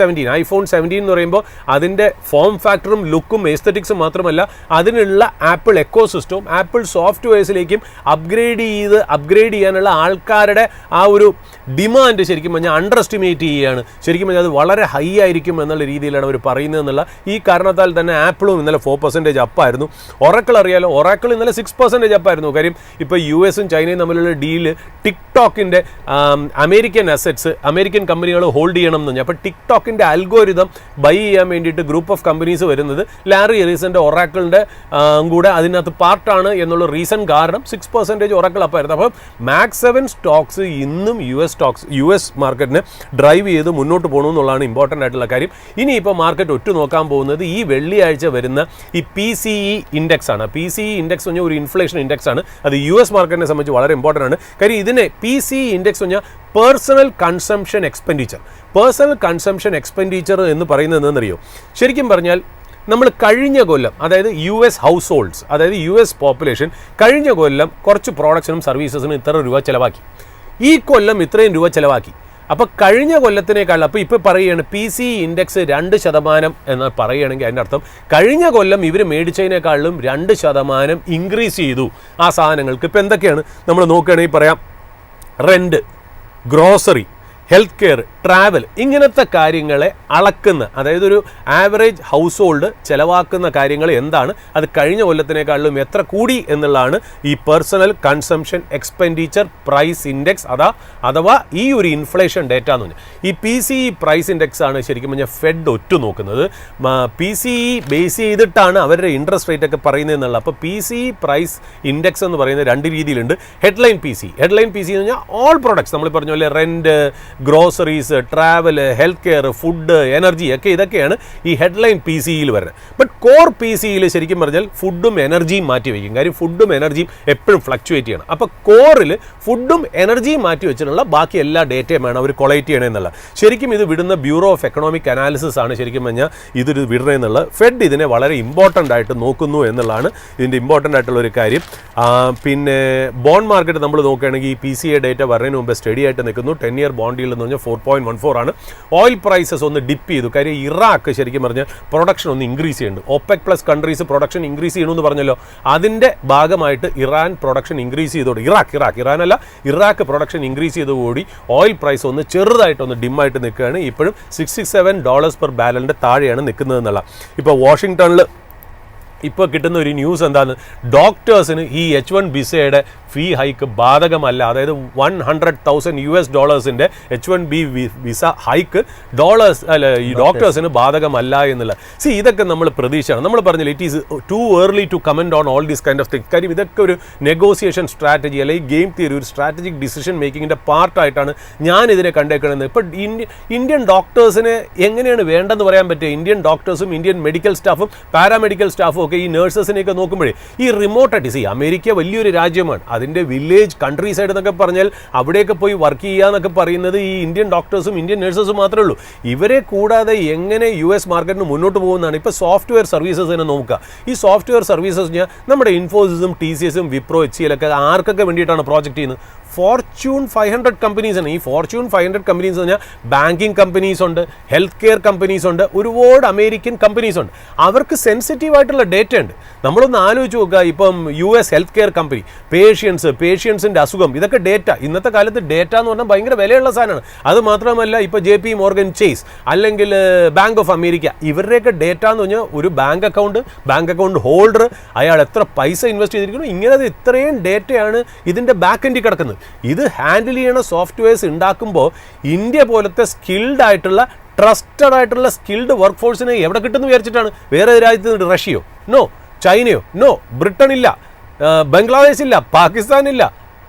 17 എന്ന് പറയുമ്പോൾ അതിൻ്റെ ഫോം ഫാക്ടറും ലുക്കും എസ്തറ്റിക്സും മാത്രമല്ല അതിനുള്ള ആപ്പിൾ എക്കോസിസ്റ്റവും ആപ്പിൾ സോഫ്റ്റ്വെയർസിലേക്കും അപ്ഗ്രേഡ് ചെയ്യാനുള്ള ആൾക്കാരുടെ ആ ഒരു ഡിമാൻഡ് ശരിക്കും പറഞ്ഞാൽ അണ്ടർ എസ്റ്റിമേറ്റ് ചെയ്യുകയാണ്. ശരിക്കും പറഞ്ഞാൽ അത് വളരെ ഹൈ ആയിരിക്കും എന്നുള്ള രീതിയിലാണ് അവർ പറയുന്നത് എന്നുള്ള ഈ കാരണത്താൽ തന്നെ ആപ്പിളും ഇന്നലെ 4% അപ്പായിരുന്നു. ആയിരുന്നു. ഒറാക്കിൾ അറിയാലോ, ഒറാക്കിൾ ഇന്നലെ 6% അപ്പായിരുന്നു. കാര്യം ഇപ്പോൾ US-ഉം ചൈനയും തമ്മിലുള്ള ഡീല് ടിക്ടോക്കിൻ്റെ അമേരിക്കൻ അസറ്റ്സ് അമേരിക്കൻ കമ്പനികൾ ഹോൾഡ് ചെയ്യണം എന്ന് പറഞ്ഞാൽ, അപ്പോൾ ടിക്ടോക്കിൻ്റെ അൽഗോരിതം ബൈ ചെയ്യാൻ വേണ്ടിയിട്ട് ഗ്രൂപ്പ് ഓഫ് കമ്പനീസ് വരുന്നത് ലാരി എലീസൻ്റെ ഒറാക്കിളിൻ്റെ കൂടെ അതിനകത്ത് പാർട്ടാണ് എന്നുള്ള റീസൺ കാരണം 6% ഒറാക്കിൾ അപ്പായിരുന്നു. അപ്പം മാക്സ് 7 സ്റ്റോക്സ് ഇന്നും US മാർക്കറ്റിനെ ഡ്രൈവ് ചെയ്ത് മുന്നോട്ട് പോകണമെന്നുള്ളതാണ് ഇമ്പോർട്ടൻ്റ് ആയിട്ടുള്ള കാര്യം. ഇനിയിപ്പോൾ മാർക്കറ്റ് ഒറ്റ നോക്കാൻ പോകുന്നത് ഈ വെള്ളിയാഴ്ച വരുന്ന ഈ PCE ഇൻഡെക്സ് ആണ്. PCE ഇൻഡെക്സ് പറഞ്ഞാൽ ഒരു ഇൻഫ്ലേഷൻ ഇൻഡെക്സ് ആണ്. അത് US മാർക്കറ്റിനെ സംബന്ധിച്ച് വളരെ ഇമ്പോർട്ടൻ്റ് ആണ്. കാര്യം ഇതിനെ PCE ഇൻഡെക്സ് പറഞ്ഞാൽ പേഴ്സണൽ കൺസംഷൻ എക്സ്പെൻഡിച്ചർ എന്ന് പറയുന്നത് എന്തെന്നറിയോ? ശരിക്കും പറഞ്ഞാൽ നമ്മൾ കഴിഞ്ഞ കൊല്ലം, അതായത് US ഹൗസ് ഹോൾഡ്സ്, അതായത് US പോപ്പുലേഷൻ കഴിഞ്ഞ കൊല്ലം കുറച്ച് പ്രോഡക്ട്സിനും സർവീസസിനും ഇത്ര രൂപ ചിലവാക്കി, ഈ കൊല്ലം ഇത്രയും രൂപ ചിലവാക്കി. അപ്പോൾ കഴിഞ്ഞ കൊല്ലത്തിനേക്കാൾ, അപ്പോൾ ഇപ്പോൾ പറയുകയാണ് PCE ഇൻഡെക്സ് 2% എന്ന് പറയുകയാണെങ്കിൽ അതിൻ്റെ അർത്ഥം കഴിഞ്ഞ കൊല്ലം ഇവർ മേടിച്ചതിനേക്കാളും 2% ഇൻക്രീസ് ചെയ്തു ആ സാധനങ്ങൾക്ക്. ഇപ്പോൾ എന്തൊക്കെയാണ് നമ്മൾ നോക്കുകയാണെങ്കിൽ പറയാം, rent, grocery, health care, travel, ഇങ്ങനത്തെ കാര്യങ്ങളെ അളക്കുന്ന, അതായത് ഒരു ആവറേജ് ഹൗസ് ഹോൾഡ് ചിലവാക്കുന്ന കാര്യങ്ങൾ എന്താണ്, അത് കഴിഞ്ഞ കൊല്ലത്തിനേക്കാളും എത്ര കൂടി എന്നുള്ളതാണ് ഈ personal consumption expenditure price index, അഥവാ ഈ ഒരു ഇൻഫ്ലേഷൻ ഡേറ്റ എന്ന് പറഞ്ഞാൽ. ഈ PCE പ്രൈസ് ഇൻഡെക്സ് ആണ് ശരിക്കും പറഞ്ഞാൽ ഫെഡ് ഒറ്റ നോക്കുന്നത്. PCE ബേസ് ചെയ്തിട്ടാണ് അവരുടെ ഇൻട്രസ്റ്റ് റേറ്റ് ഒക്കെ പറയുന്നത് എന്നുള്ളത്. അപ്പോൾ PCE പ്രൈസ് ഇൻഡെക്സ് എന്ന് പറയുന്നത് 2 രീതിയിലുണ്ട്. ഹെഡ്ലൈൻ PCE എന്ന് പറഞ്ഞാൽ ഓൾ പ്രോഡക്ട്സ്, നമ്മൾ പറഞ്ഞ പോലെ rent, groceries, travel, health care, food, energy ഒക്കെ ഇതൊക്കെയാണ് ഈ ഹെഡ്ലൈൻ PCEയിൽ വരുന്നത്. ബട്ട് കോർ PCEയിൽ ശരിക്കും പറഞ്ഞാൽ ഫുഡും എനർജിയും മാറ്റി വയ്ക്കും. കാര്യം ഫുഡും എനർജിയും എപ്പോഴും ഫ്ലക്ച്വേറ്റ് ചെയ്യണം. അപ്പോൾ കോറിൽ ഫുഡും എനർജിയും മാറ്റി വെച്ചിട്ടുള്ള ബാക്കി എല്ലാ ഡേറ്റയും വേണം അവർ കൊളക്ട് ചെയ്യണമെന്നുള്ള. ശരിക്കും ഇത് വിടുന്ന ബ്യൂറോ ഓഫ് എക്കണോമിക് അനാലിസിസ് ആണ് ശരിക്കും പറഞ്ഞാൽ ഇതൊരു വിടണമെന്നുള്ളത്. ഫെഡ് ഇതിനെ വളരെ ഇമ്പോർട്ടൻ്റ് ആയിട്ട് നോക്കുന്നു എന്നുള്ളതാണ് ഇതിൻ്റെ ഇമ്പോർട്ടൻ്റ് ആയിട്ടുള്ള ഒരു കാര്യം. പിന്നെ ബോണ്ട് മാർക്കറ്റ് നമ്മൾ നോക്കുകയാണെങ്കിൽ ഈ PCE ഡേറ്റ വരുന്നതിന് മുമ്പ് സ്റ്റഡി ആയിട്ട് നിൽക്കുന്നു. 10-year ബോണ്ട് എന്ന് പറഞ്ഞാൽ 4.14 ആണ്. ഓയിൽ പ്രൈസസ് ഒന്ന് ഡിപ്പ് ചെയ്തു. കാര്യം ഇറാഖ് ശരിക്കും പറഞ്ഞാൽ പ്രൊഡക്ഷൻ ഒന്ന് ഇൻക്രീസ് ചെയ്യുന്നുണ്ട്. OPEC plus countries production increase ചെയ്യണമെന്ന് പറഞ്ഞല്ലോ, അതിൻ്റെ ഭാഗമായിട്ട് ഇറാൻ പ്രൊഡക്ഷൻ ഇൻക്രീസ് ചെയ്തോടെ ഇറാഖ് പ്രൊഡക്ഷൻ ഇൻക്രീസ് ചെയ്തതോടുകൂടി ഓയിൽ പ്രൈസ് ഒന്ന് ചെറുതായിട്ടൊന്ന് ഡിമ്മായിട്ട് നിൽക്കുകയാണ്. ഇപ്പോഴും $67 പെർ ബാരലിൻ്റെ താഴെയാണ് നിൽക്കുന്നത് എന്നുള്ള. ഇപ്പോൾ വാഷിങ്ടണിൽ ഇപ്പോൾ കിട്ടുന്ന ഒരു ന്യൂസ് എന്താണ്, ഡോക്ടേഴ്സിന് ഈ H1 വിസയുടെ ഫീ ഹൈക്ക് ബാധകമല്ല. അതായത് $100,000 H1B വിസ ഹൈക്ക് ഈ ഡോക്ടേഴ്സിന് ബാധകമല്ല എന്നുള്ള. ഇതൊക്കെ നമ്മൾ പ്രതീക്ഷയാണ്. നമ്മൾ പറഞ്ഞില്ല, it is too early to comment on all these kind of things. കാര്യം ഇതൊക്കെ ഒരു നെഗോസിയേഷൻ സ്ട്രാറ്റജി അല്ലെങ്കിൽ ഗെയിം തിയറി, ഒരു സ്ട്രാറ്റജിക് ഡിസിഷൻ മേക്കിങ്ങിൻ്റെ പാർട്ടായിട്ടാണ് ഞാൻ ഇതിനെ കണ്ടേക്കുന്നത്. ഇപ്പോൾ ഇന്ത്യൻ ഡോക്ടേഴ്സിന് എങ്ങനെയാണ് വേണ്ടെന്ന് പറയാൻ പറ്റുക? ഇന്ത്യൻ ഡോക്ടേഴ്സും ഇന്ത്യൻ മെഡിക്കൽ സ്റ്റാഫും പാരാമെഡിക്കൽ സ്റ്റാഫും ഒക്കെ ഈ നേഴ്സസിനെയൊക്കെ നോക്കുമ്പോഴേ ഈ റിമോട്ടായിട്ട് അമേരിക്ക വലിയൊരു രാജ്യമാണ്. അതിൻ്റെ വില്ലേജ് കൺട്രി സൈഡ് എന്നൊക്കെ പറഞ്ഞാൽ അവിടെയൊക്കെ പോയി വർക്ക് ചെയ്യുക എന്നൊക്കെ പറയുന്നത് ഈ ഇന്ത്യൻ ഡോക്ടേഴ്സും ഇന്ത്യൻ നഴ്സസും മാത്രമേ ഉള്ളൂ. ഇവരെ കൂടാതെ എങ്ങനെ US മാർക്കറ്റിന് മുന്നോട്ട് പോകുന്നതാണ്. ഇപ്പോൾ സോഫ്റ്റ്വെയർ സർവീസസ് തന്നെ നോക്കുക. ഈ സോഫ്റ്റ്വെയർ സർവീസസ് ഞാൻ നമ്മുടെ ഇൻഫോസിസും TCSും വിപ്രോ HCL ഒക്കെ ആർക്കൊക്കെ വേണ്ടിയിട്ടാണ് പ്രോജക്റ്റ് ചെയ്യുന്നത്? Fortune 500 കമ്പനീസാണ്. ഈ Fortune 500 കമ്പനീസ് പറഞ്ഞാൽ ബാങ്കിങ് കമ്പനീസ് ഉണ്ട്, ഹെൽത്ത് കെയർ കമ്പനീസ് ഉണ്ട്, ഒരുപാട് അമേരിക്കൻ കമ്പനീസ് ഉണ്ട്. അവർക്ക് സെൻസിറ്റീവ് ആയിട്ടുള്ള ഡേറ്റ ഉണ്ട്. നമ്മളൊന്ന് ആലോചിച്ച് നോക്കുക, ഇപ്പം US ഹെൽത്ത് കെയർ കമ്പനി, പേഷ്യൻസിൻ്റെ അസുഖം, ഇതൊക്കെ ഡേറ്റ. ഇന്നത്തെ കാലത്ത് ഡേറ്റ എന്ന് പറഞ്ഞാൽ ഭയങ്കര വിലയുള്ള സാധനമാണ്. അത് മാത്രമല്ല, ഇപ്പോൾ JP Morgan Chase അല്ലെങ്കിൽ ബാങ്ക് ഓഫ് അമേരിക്ക, ഇവരുടെയൊക്കെ ഡേറ്റ എന്ന് പറഞ്ഞാൽ ഒരു ബാങ്ക് അക്കൗണ്ട് ഹോൾഡർ, അയാൾ എത്ര പൈസ ഇൻവെസ്റ്റ് ചെയ്തിരിക്കുന്നു, ഇങ്ങനെ ഇത്രയും ഡേറ്റയാണ് ഇതിൻ്റെ ബാക്ക് എൻഡിൽ കിടക്കുന്നത്. ഇത് ഹാൻഡിൽ ചെയ്യണ സോഫ്റ്റ്വെയർസ് ഉണ്ടാക്കുമ്പോൾ ഇന്ത്യ പോലത്തെ ട്രസ്റ്റഡ് ആയിട്ടുള്ള സ്കിൽഡ് വർക്ക് ഫോഴ്സിനെ എവിടെ കിട്ടുമെന്ന് വിചാരിച്ചിട്ടാണ്? വേറെ രാജ്യത്ത് റഷ്യയോ, നോ. ചൈനയോ, നോ. ബ്രിട്ടൻ ഇല്ല, ബംഗ്ലാദേശ് ഇല്ല, പാകിസ്ഥാൻ ഇല്ല.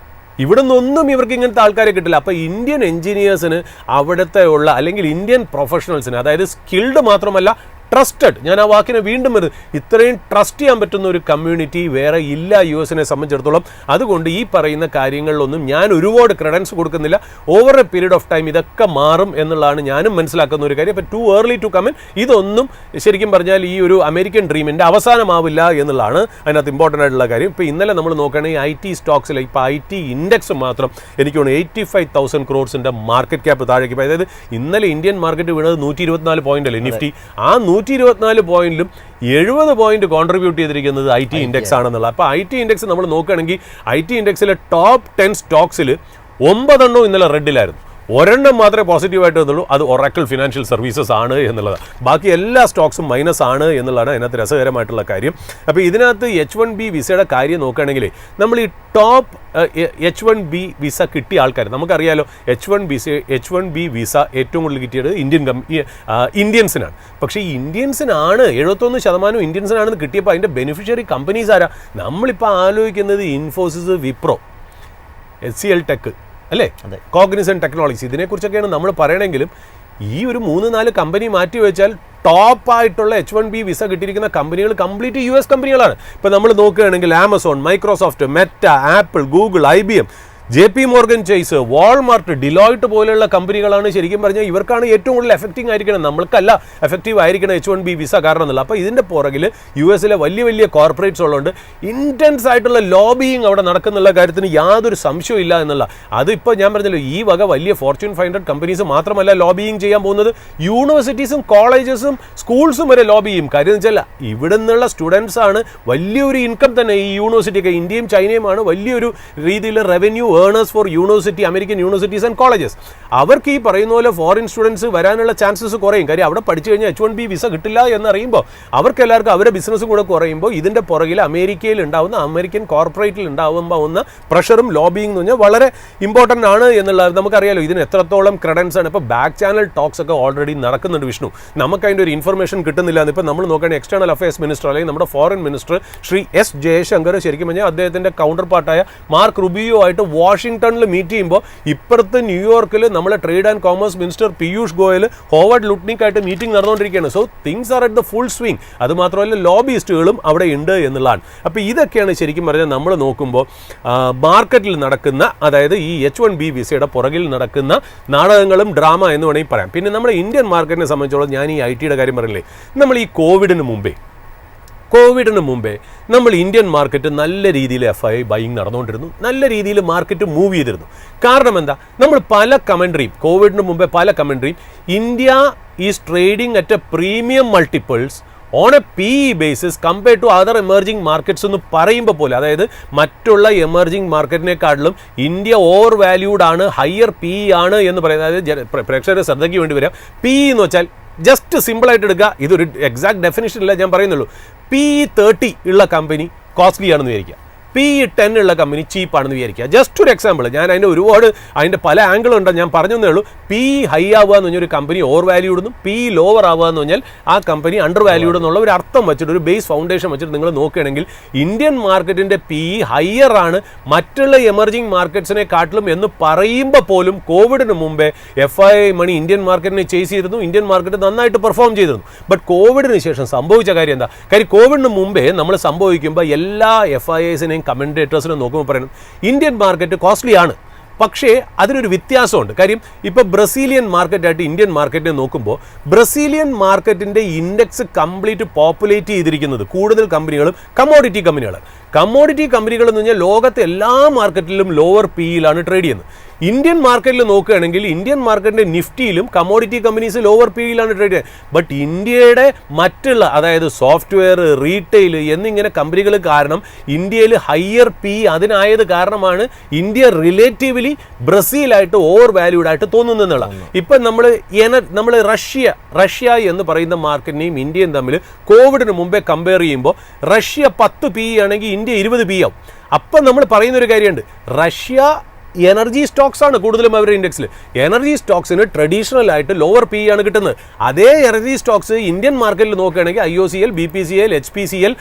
ഇവിടെ നിന്നൊന്നും ഇവർക്ക് ഇങ്ങനത്തെ ആൾക്കാരെ കിട്ടില്ല. അപ്പോൾ ഇന്ത്യൻ എഞ്ചിനീയേഴ്സിന് അവിടുത്തെ ഉള്ള അല്ലെങ്കിൽ ഇന്ത്യൻ പ്രൊഫഷണൽസിന്, അതായത് സ്കിൽഡ് മാത്രമല്ല ട്രസ്റ്റഡ്, ഞാൻ ആ വാക്കിനെ വീണ്ടും വരുന്നത്, ഇത്രയും ട്രസ്റ്റ് ചെയ്യാൻ പറ്റുന്ന ഒരു കമ്മ്യൂണിറ്റി വേറെ ഇല്ല US-നെ സംബന്ധിച്ചിടത്തോളം. അതുകൊണ്ട് ഈ പറയുന്ന കാര്യങ്ങളിലൊന്നും ഞാൻ ഒരുപാട് ക്രെഡൻസ് കൊടുക്കുന്നില്ല. Over A period of time ഇതൊക്കെ മാറും എന്നുള്ളതാണ് ഞാനും മനസ്സിലാക്കുന്ന ഒരു കാര്യം. അപ്പോൾ ടു ഏർലി ടു കമൻ, ഇതൊന്നും ശരിക്കും പറഞ്ഞാൽ ഈ ഒരു അമേരിക്കൻ ഡ്രീമിൻ്റെ അവസാനമാവില്ല എന്നുള്ളതാണ് അതിനകത്ത് ഇമ്പോർട്ടൻ്റ് ആയിട്ടുള്ള കാര്യം. ഇപ്പോൾ ഇന്നലെ നമ്മൾ നോക്കുകയാണെങ്കിൽ IT സ്റ്റോക്സിൽ ഇപ്പോൾ IT ഇൻഡെക്സ് മാത്രം എനിക്ക് തോന്നുന്നു 85,000 crores മാർക്കറ്റ് ക്യാപ്പ് താഴേക്ക്. അതായത് ഇന്നലെ ഇന്ത്യൻ മാർക്കറ്റ് വീണത് 124 പോയിന്റ് അല്ലേ നിഫ്റ്റി. ആ 124 പോയിന്റിലും 70 പോയിന്റ് കോൺട്രിബ്യൂട്ട് ചെയ്തിരിക്കുന്നത് IT ഇൻഡെക്സ് ആണെന്നുള്ളത്. അപ്പോൾ IT ഇൻഡെക്സ് നമ്മൾ നോക്കുകയാണെങ്കിൽ IT ഇൻഡെക്സിലെ ടോപ്പ് 10 സ്റ്റോക്സിൽ 9 ഇന്നലെ റെഡിലായിരുന്നു. ഒരെണ്ണം മാത്രമേ പോസിറ്റീവായിട്ട് വന്നുള്ളൂ, അത് ഒറാക്കിൾ ഫിനാൻഷ്യൽ സർവീസസ് ആണ് എന്നുള്ളതാണ്. ബാക്കി എല്ലാ സ്റ്റോക്സും മൈനസ് ആണ് എന്നുള്ളതാണ് അതിനകത്ത് രസകരമായിട്ടുള്ള കാര്യം. അപ്പോൾ ഇതിനകത്ത് H1B വിസയുടെ കാര്യം നോക്കുകയാണെങ്കിൽ നമ്മൾ ഈ ടോപ്പ് H1B വിസ കിട്ടിയ ആൾക്കാർ നമുക്കറിയാലോ, H1B വിസ ഏറ്റവും കൂടുതൽ കിട്ടിയത് ഇന്ത്യൻസിനാണ്. പക്ഷേ ഈ ഇന്ത്യൻസിനാണ് 71% ഇന്ത്യൻസിനാണെന്ന് കിട്ടിയപ്പോൾ അതിൻ്റെ ബെനിഫിഷ്യറി കമ്പനീസ് ആരാ? നമ്മളിപ്പോൾ ആലോചിക്കുന്നത് ഇൻഫോസിസ്, വിപ്രോ, HCL ടെക് അല്ലേ, കോഗ്നിസന്റ് ടെക്നോളജീസ്, ഇതിനെക്കുറിച്ചൊക്കെയാണ് നമ്മൾ പറയണമെങ്കിലും ഈ ഒരു 3-4 കമ്പനി മാറ്റി വെച്ചാൽ ടോപ്പായിട്ടുള്ള H1B വിസ കിട്ടിയിരിക്കുന്ന കമ്പനികൾ കംപ്ലീറ്റ് US കമ്പനികളാണ്. ഇപ്പോൾ നമ്മൾ നോക്കുകയാണെങ്കിൽ Amazon, Microsoft, Meta, apple, Google, IBM, JP Morgan Chase, Walmart, Deloitte പോലെയുള്ള കമ്പനികളാണ് ശരിക്കും പറഞ്ഞാൽ ഇവർക്കാണ് ഏറ്റവും കൂടുതൽ എഫക്റ്റീവ് ആയിരിക്കണം, നമ്മൾക്കല്ല എഫക്റ്റീവ് ആയിരിക്കണം H1B വിസ കാരണം എന്നുള്ള. അപ്പോൾ ഇതിൻ്റെ പുറകിൽ US വലിയ വലിയ കോർപ്പറേറ്റ്സ് ഉള്ളതുകൊണ്ട് ഇൻറ്റൻസ് ആയിട്ടുള്ള ലോബിയിങ് അവിടെ നടക്കുന്നുള്ള കാര്യത്തിന് യാതൊരു സംശയവും ഇല്ല എന്നുള്ള. അതിപ്പോൾ ഞാൻ പറഞ്ഞല്ലോ, ഈ വക വലിയ ഫോർച്യൂൺ 500 കമ്പനീസ് മാത്രമല്ല ലോബിയിങ് ചെയ്യാൻ പോകുന്നത്, യൂണിവേഴ്സിറ്റീസും കോളേജസും സ്കൂൾസും വരെ ലോബി ചെയ്യും. കാര്യം എന്ന് വെച്ചാൽ ഇവിടെ നിന്നുള്ള സ്റ്റുഡൻസ് ആണ് വലിയൊരു ഇൻകം തന്നെ. ഈ യൂണിവേഴ്സിറ്റിയൊക്കെ ഇന്ത്യയും ചൈനയുമാണ് വലിയൊരു രീതിയിൽ revenue earners for university, American universities and colleges. അവർക്ക് ഈ പറയുന്ന പോലെ ഫോറിൻ സ്റ്റുഡൻസ് വരാനുള്ള ചാൻസസ് കുറയും. കാര്യം അവിടെ പഠിച്ചു കഴിഞ്ഞാൽ H1B വിസ കിട്ടില്ല എന്നറിയുമ്പോൾ അവർക്ക് എല്ലാവർക്കും അവരുടെ ബിസിനസ്സും കൂടെ കുറയുമ്പോൾ ഇതിൻ്റെ പുറകിൽ അമേരിക്കയിൽ ഉണ്ടാവുന്ന, അമേരിക്കൻ കോർപ്പറേറ്റിൽ ഉണ്ടാവുന്ന പ്രഷറും ലോബിയിങ് എന്ന് പറഞ്ഞാൽ വളരെ ഇമ്പോർട്ടൻ്റ് ആണ് എന്നുള്ളത് നമുക്കറിയാലോ. ഇതിന് എത്രത്തോളം ക്രെഡൻസ് ആണ്. ഇപ്പോൾ ബാക്ക് ചാനൽ ടോക്സ് ഒക്കെ ഓൾറെഡി നടക്കുന്നുണ്ട് വിഷ്ണു. നമുക്ക് അതിൻ്റെ ഒരു ഇൻഫർമേഷൻ കിട്ടുന്നില്ല. ഇപ്പോൾ നമ്മൾ നോക്കുകയാണെങ്കിൽ എക്സ്റ്റേണൽ അഫയേഴ്സ് മിനിസ്റ്റർ അല്ലെങ്കിൽ നമ്മുടെ foreign minister Shri S Jaishankar ശരിക്കും പറഞ്ഞാൽ അദ്ദേഹത്തിൻ്റെ കൗണ്ടർ പാർട്ടായ മാർക്ക് റുബിയോ ആയിട്ട് വാഷിംഗ്ടണിൽ മീറ്റ് ചെയ്യുമ്പോൾ ഇപ്പുറത്ത് ന്യൂയോർക്കിൽ നമ്മളെ trade and commerce minister Piyush Goyal, Howard Lutnick ആയിട്ട് മീറ്റിംഗ് നടന്നുകൊണ്ടിരിക്കുകയാണ്. So things are at the full swing. അതുമാത്രമല്ല ലോബിയിസ്റ്റുകളും അവിടെ ഉണ്ട് എന്നുള്ളതാണ്. അപ്പോൾ ഇതൊക്കെയാണ് ശരിക്കും പറഞ്ഞാൽ നമ്മൾ നോക്കുമ്പോൾ മാർക്കറ്റിൽ നടക്കുന്ന, അതായത് ഈ H1B വിസയുടെ പുറകിൽ നടക്കുന്ന നാടകങ്ങളും ഡ്രാമ എന്ന് വേണമെങ്കിൽ പറയാം. പിന്നെ നമ്മുടെ ഇന്ത്യൻ മാർക്കറ്റിനെ സംബന്ധിച്ചോളം ഞാൻ ഈ IT യുടെ കാര്യം പറഞ്ഞില്ലേ, നമ്മൾ ഈ കോവിഡിന് മുമ്പേ നമ്മൾ ഇന്ത്യൻ മാർക്കറ്റ് നല്ല രീതിയിൽ FII ബൈയിങ് നടന്നുകൊണ്ടിരുന്നു, നല്ല രീതിയിൽ മാർക്കറ്റ് മൂവ് ചെയ്തിരുന്നു. കാരണം എന്താ, നമ്മൾ പല കമൻട്രിയും കോവിഡിന് മുമ്പേ പല കമൻട്രിയും India is trading at a premium multiples on a PE basis compared to other emerging markets എന്ന് പറയുമ്പോൾ പോലെ, അതായത് മറ്റുള്ള എമർജിംഗ് മാർക്കറ്റിനെക്കാട്ടിലും ഇന്ത്യ ഓവർ വാല്യൂഡ് ആണ്, ഹയർ PE ആണ് എന്ന് പറയുന്നത്. അതായത് പ്രേക്ഷകരുടെ ശ്രദ്ധയ്ക്ക് വേണ്ടി വരാം, PE എന്ന് വെച്ചാൽ ജസ്റ്റ് സിമ്പിളായിട്ട് എടുക്കുക, ഇതൊരു എക്സാക്ട് ഡെഫിനിഷൻ ഇല്ല, ഞാൻ പറയുന്നുള്ളൂ. PE 30 ഉള്ള കമ്പനി കോസ്റ്റ്ലി ആണെന്ന് വിചാരിക്കുക, PE 10 ഉള്ള കമ്പനി ചീപ്പാണെന്ന് വിചാരിക്കുക. ജസ്റ്റ് ഒരു എക്സാമ്പിൾ, ഞാൻ അതിൻ്റെ പല ആംഗിളുണ്ട്, ഞാൻ പറഞ്ഞതേ ഉള്ളൂ. PE ഹൈ ആവുക എന്ന് പറഞ്ഞാൽ ഒരു കമ്പനി ഓവർ വാല്യൂഡ് എന്നും PE ലോവർ ആവുക എന്ന് പറഞ്ഞാൽ ആ കമ്പനി അണ്ടർ വാല്യൂഡ് എന്നുള്ള ഒരു അർത്ഥം വെച്ചിട്ട്, ഒരു ബേസ് ഫൗണ്ടേഷൻ വെച്ചിട്ട് നിങ്ങൾ നോക്കുകയാണെങ്കിൽ ഇന്ത്യൻ മാർക്കറ്റിൻ്റെ PE ഹയർ ആണ് മറ്റുള്ള എമർജിംഗ് മാർക്കറ്റ്സിനെ കാട്ടിലും എന്ന് പറയുമ്പോൾ പോലും കോവിഡിന് മുമ്പേ FII മണി ഇന്ത്യൻ മാർക്കറ്റിനെ ചേസ് ചെയ്തിരുന്നു, ഇന്ത്യൻ മാർക്കറ്റ് നന്നായിട്ട് പെർഫോം ചെയ്തിരുന്നു. ബട്ട് കോവിഡിന് ശേഷം സംഭവിച്ച കാര്യം എന്താ? കാര്യം കോവിഡിന് മുമ്പേ നമ്മൾ സംഭവിക്കുമ്പോൾ എല്ലാ FIIസിനെയും കമൻറ്റേറ്റേഴ്സിനെ നോക്കുമ്പോൾ പറയണം ഇന്ത്യൻ മാർക്കറ്റ് കോസ്റ്റ്ലി ആണ്. പക്ഷേ അതിനൊരു വ്യത്യാസമുണ്ട്. കാര്യം ഇപ്പോൾ ബ്രസീലിയൻ മാർക്കറ്റായിട്ട് ഇന്ത്യൻ മാർക്കറ്റിനെ നോക്കുമ്പോൾ ബ്രസീലിയൻ മാർക്കറ്റിൻ്റെ ഇൻഡെക്സ് കംപ്ലീറ്റ് പോപ്പുലേറ്റ് ചെയ്തിരിക്കുന്നത് കൂടുതൽ കമ്പനികളും കമ്മോഡിറ്റി കമ്പനികൾ എന്ന് പറഞ്ഞാൽ ലോകത്തെ എല്ലാ മാർക്കറ്റിലും ലോവർ PEയിലാണ് ട്രേഡ് ചെയ്യുന്നത്. ഇന്ത്യൻ മാർക്കറ്റിൽ നോക്കുകയാണെങ്കിൽ ഇന്ത്യൻ മാർക്കറ്റിൻ്റെ നിഫ്റ്റിയിലും കമ്മോഡിറ്റി കമ്പനീസ് ലോവർ PEയിലാണ് ട്രേഡ് ചെയ്യുന്നത്. ബട്ട് ഇന്ത്യയുടെ മറ്റുള്ള, അതായത് സോഫ്റ്റ്വെയർ, റീറ്റെയിൽ എന്നിങ്ങനെ കമ്പനികൾ കാരണം ഇന്ത്യയിൽ ഹയർ PE അതിനായത് കാരണമാണ് ഇന്ത്യ റിലേറ്റീവ്ലി ബ്രസീലായിട്ട് ഓവർ വാല്യൂഡ് ആയിട്ട് തോന്നുന്നതെന്നുള്ള. ഇപ്പം നമ്മൾ റഷ്യ എന്ന് പറയുന്ന മാർക്കറ്റിനെയും ഇന്ത്യയും തമ്മിൽ കോവിഡിന് മുമ്പേ കമ്പയർ ചെയ്യുമ്പോൾ റഷ്യ 10 PE ആണെങ്കിൽ ഇന്ത്യ 20 PE ആവും. അപ്പം നമ്മൾ പറയുന്നൊരു കാര്യമുണ്ട്, റഷ്യ എനർജി സ്റ്റോക്സ് ആണ് കൂടുതലും അവരുടെ ഇൻഡെക്സിൽ. എനർജി സ്റ്റോക്സിന് ട്രഡീഷണൽ ആയിട്ട് ലോവർ PE ആണ് കിട്ടുന്നത്. അതേ എനർജി സ്റ്റോക്സ് ഇന്ത്യൻ മാർക്കറ്റിൽ നോക്കുകയാണെങ്കിൽ IOCL, BPCL, HPCL,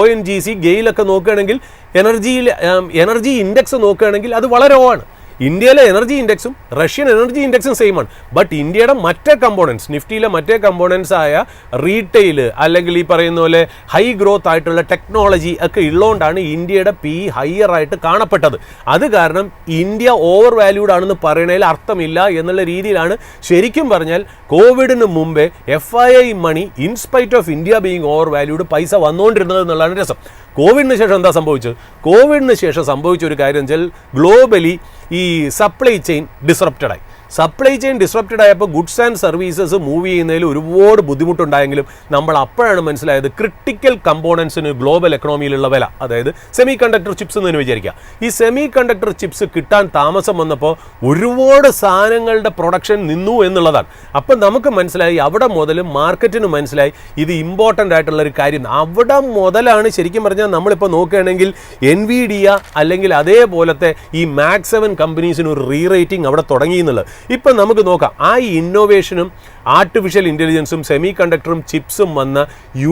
ONGC, ഗെയിലൊക്കെ നോക്കുകയാണെങ്കിൽ എനർജി ഇൻഡെക്സ് നോക്കുകയാണെങ്കിൽ അത് വളരെ ലോ ആണ്. ഇന്ത്യയിലെ എനർജി ഇൻഡെക്സും റഷ്യൻ എനർജി ഇൻഡെക്സും സെയിം ആണ്. ബട്ട് ഇന്ത്യയുടെ മറ്റേ കമ്പോണൻസ്, നിഫ്റ്റിയിലെ മറ്റേ കമ്പോണൻസ് ആയ റീറ്റെയിൽ അല്ലെങ്കിൽ ഈ പറയുന്ന പോലെ ഹൈ ഗ്രോത്ത് ആയിട്ടുള്ള ടെക്നോളജി ഒക്കെ ഉള്ളതുകൊണ്ടാണ് ഇന്ത്യയുടെ PE ഹയർ ആയിട്ട് കാണപ്പെട്ടത്. അത് കാരണം ഇന്ത്യ ഓവർ വാല്യൂഡ് ആണെന്ന് പറയുന്നതിൽ അർത്ഥമില്ല എന്നുള്ള രീതിയിലാണ് ശരിക്കും പറഞ്ഞാൽ കോവിഡിന് മുമ്പേ FII money in spite of India being overvalued പൈസ വന്നുകൊണ്ടിരുന്നത് എന്നുള്ളതാണ് രസം. കോവിഡിന് ശേഷം എന്താ സംഭവിച്ചത്? കോവിഡിന് ശേഷം സംഭവിച്ച ഒരു കാര്യം വെച്ചാൽ ഗ്ലോബലി ഈ സപ്ലൈ ചെയിൻ ഡിസ്റപ്റ്റഡായി. സപ്ലൈ ചെയിൻ ഡിസ്റപ്റ്റഡ് ആയപ്പോൾ ഗുഡ്സ് ആൻഡ് സർവീസസ് മൂവ് ചെയ്യുന്നതിൽ ഒരുപാട് ബുദ്ധിമുട്ടുണ്ടായെങ്കിലും നമ്മൾ അപ്പോഴാണ് മനസ്സിലായത് ക്രിട്ടിക്കൽ കമ്പോണൻസിന് ഗ്ലോബൽ എക്കണോമിയിലുള്ള വില, അതായത് സെമി കണ്ടക്ടർ ചിപ്സ് എന്ന് വിചാരിക്കുക. ഈ സെമി കണ്ടക്ടർ ചിപ്സ് കിട്ടാൻ താമസം വന്നപ്പോൾ ഒരുപാട് സാധനങ്ങളുടെ പ്രൊഡക്ഷൻ നിന്നു എന്നുള്ളതാണ്. അപ്പം നമുക്ക് മനസ്സിലായി, അവിടെ മുതൽ മാർക്കറ്റിന് മനസ്സിലായി ഇത് ഇമ്പോർട്ടൻ്റ് ആയിട്ടുള്ളൊരു കാര്യം. അവിടെ മുതലാണ് ശരിക്കും പറഞ്ഞാൽ നമ്മളിപ്പോൾ നോക്കുകയാണെങ്കിൽ എൻവിഡിയ അല്ലെങ്കിൽ അതേപോലത്തെ ഈ മാക്സ് 7 കമ്പനീസിന് ഒരു റീറേറ്റിംഗ് അവിടെ തുടങ്ങി എന്നുള്ളത്. ഇപ്പം നമുക്ക് നോക്കാം, ആ ഇന്നോവേഷനും ആർട്ടിഫിഷ്യൽ ഇൻ്റലിജൻസും സെമി കണ്ടക്ടറും ചിപ്സും വന്ന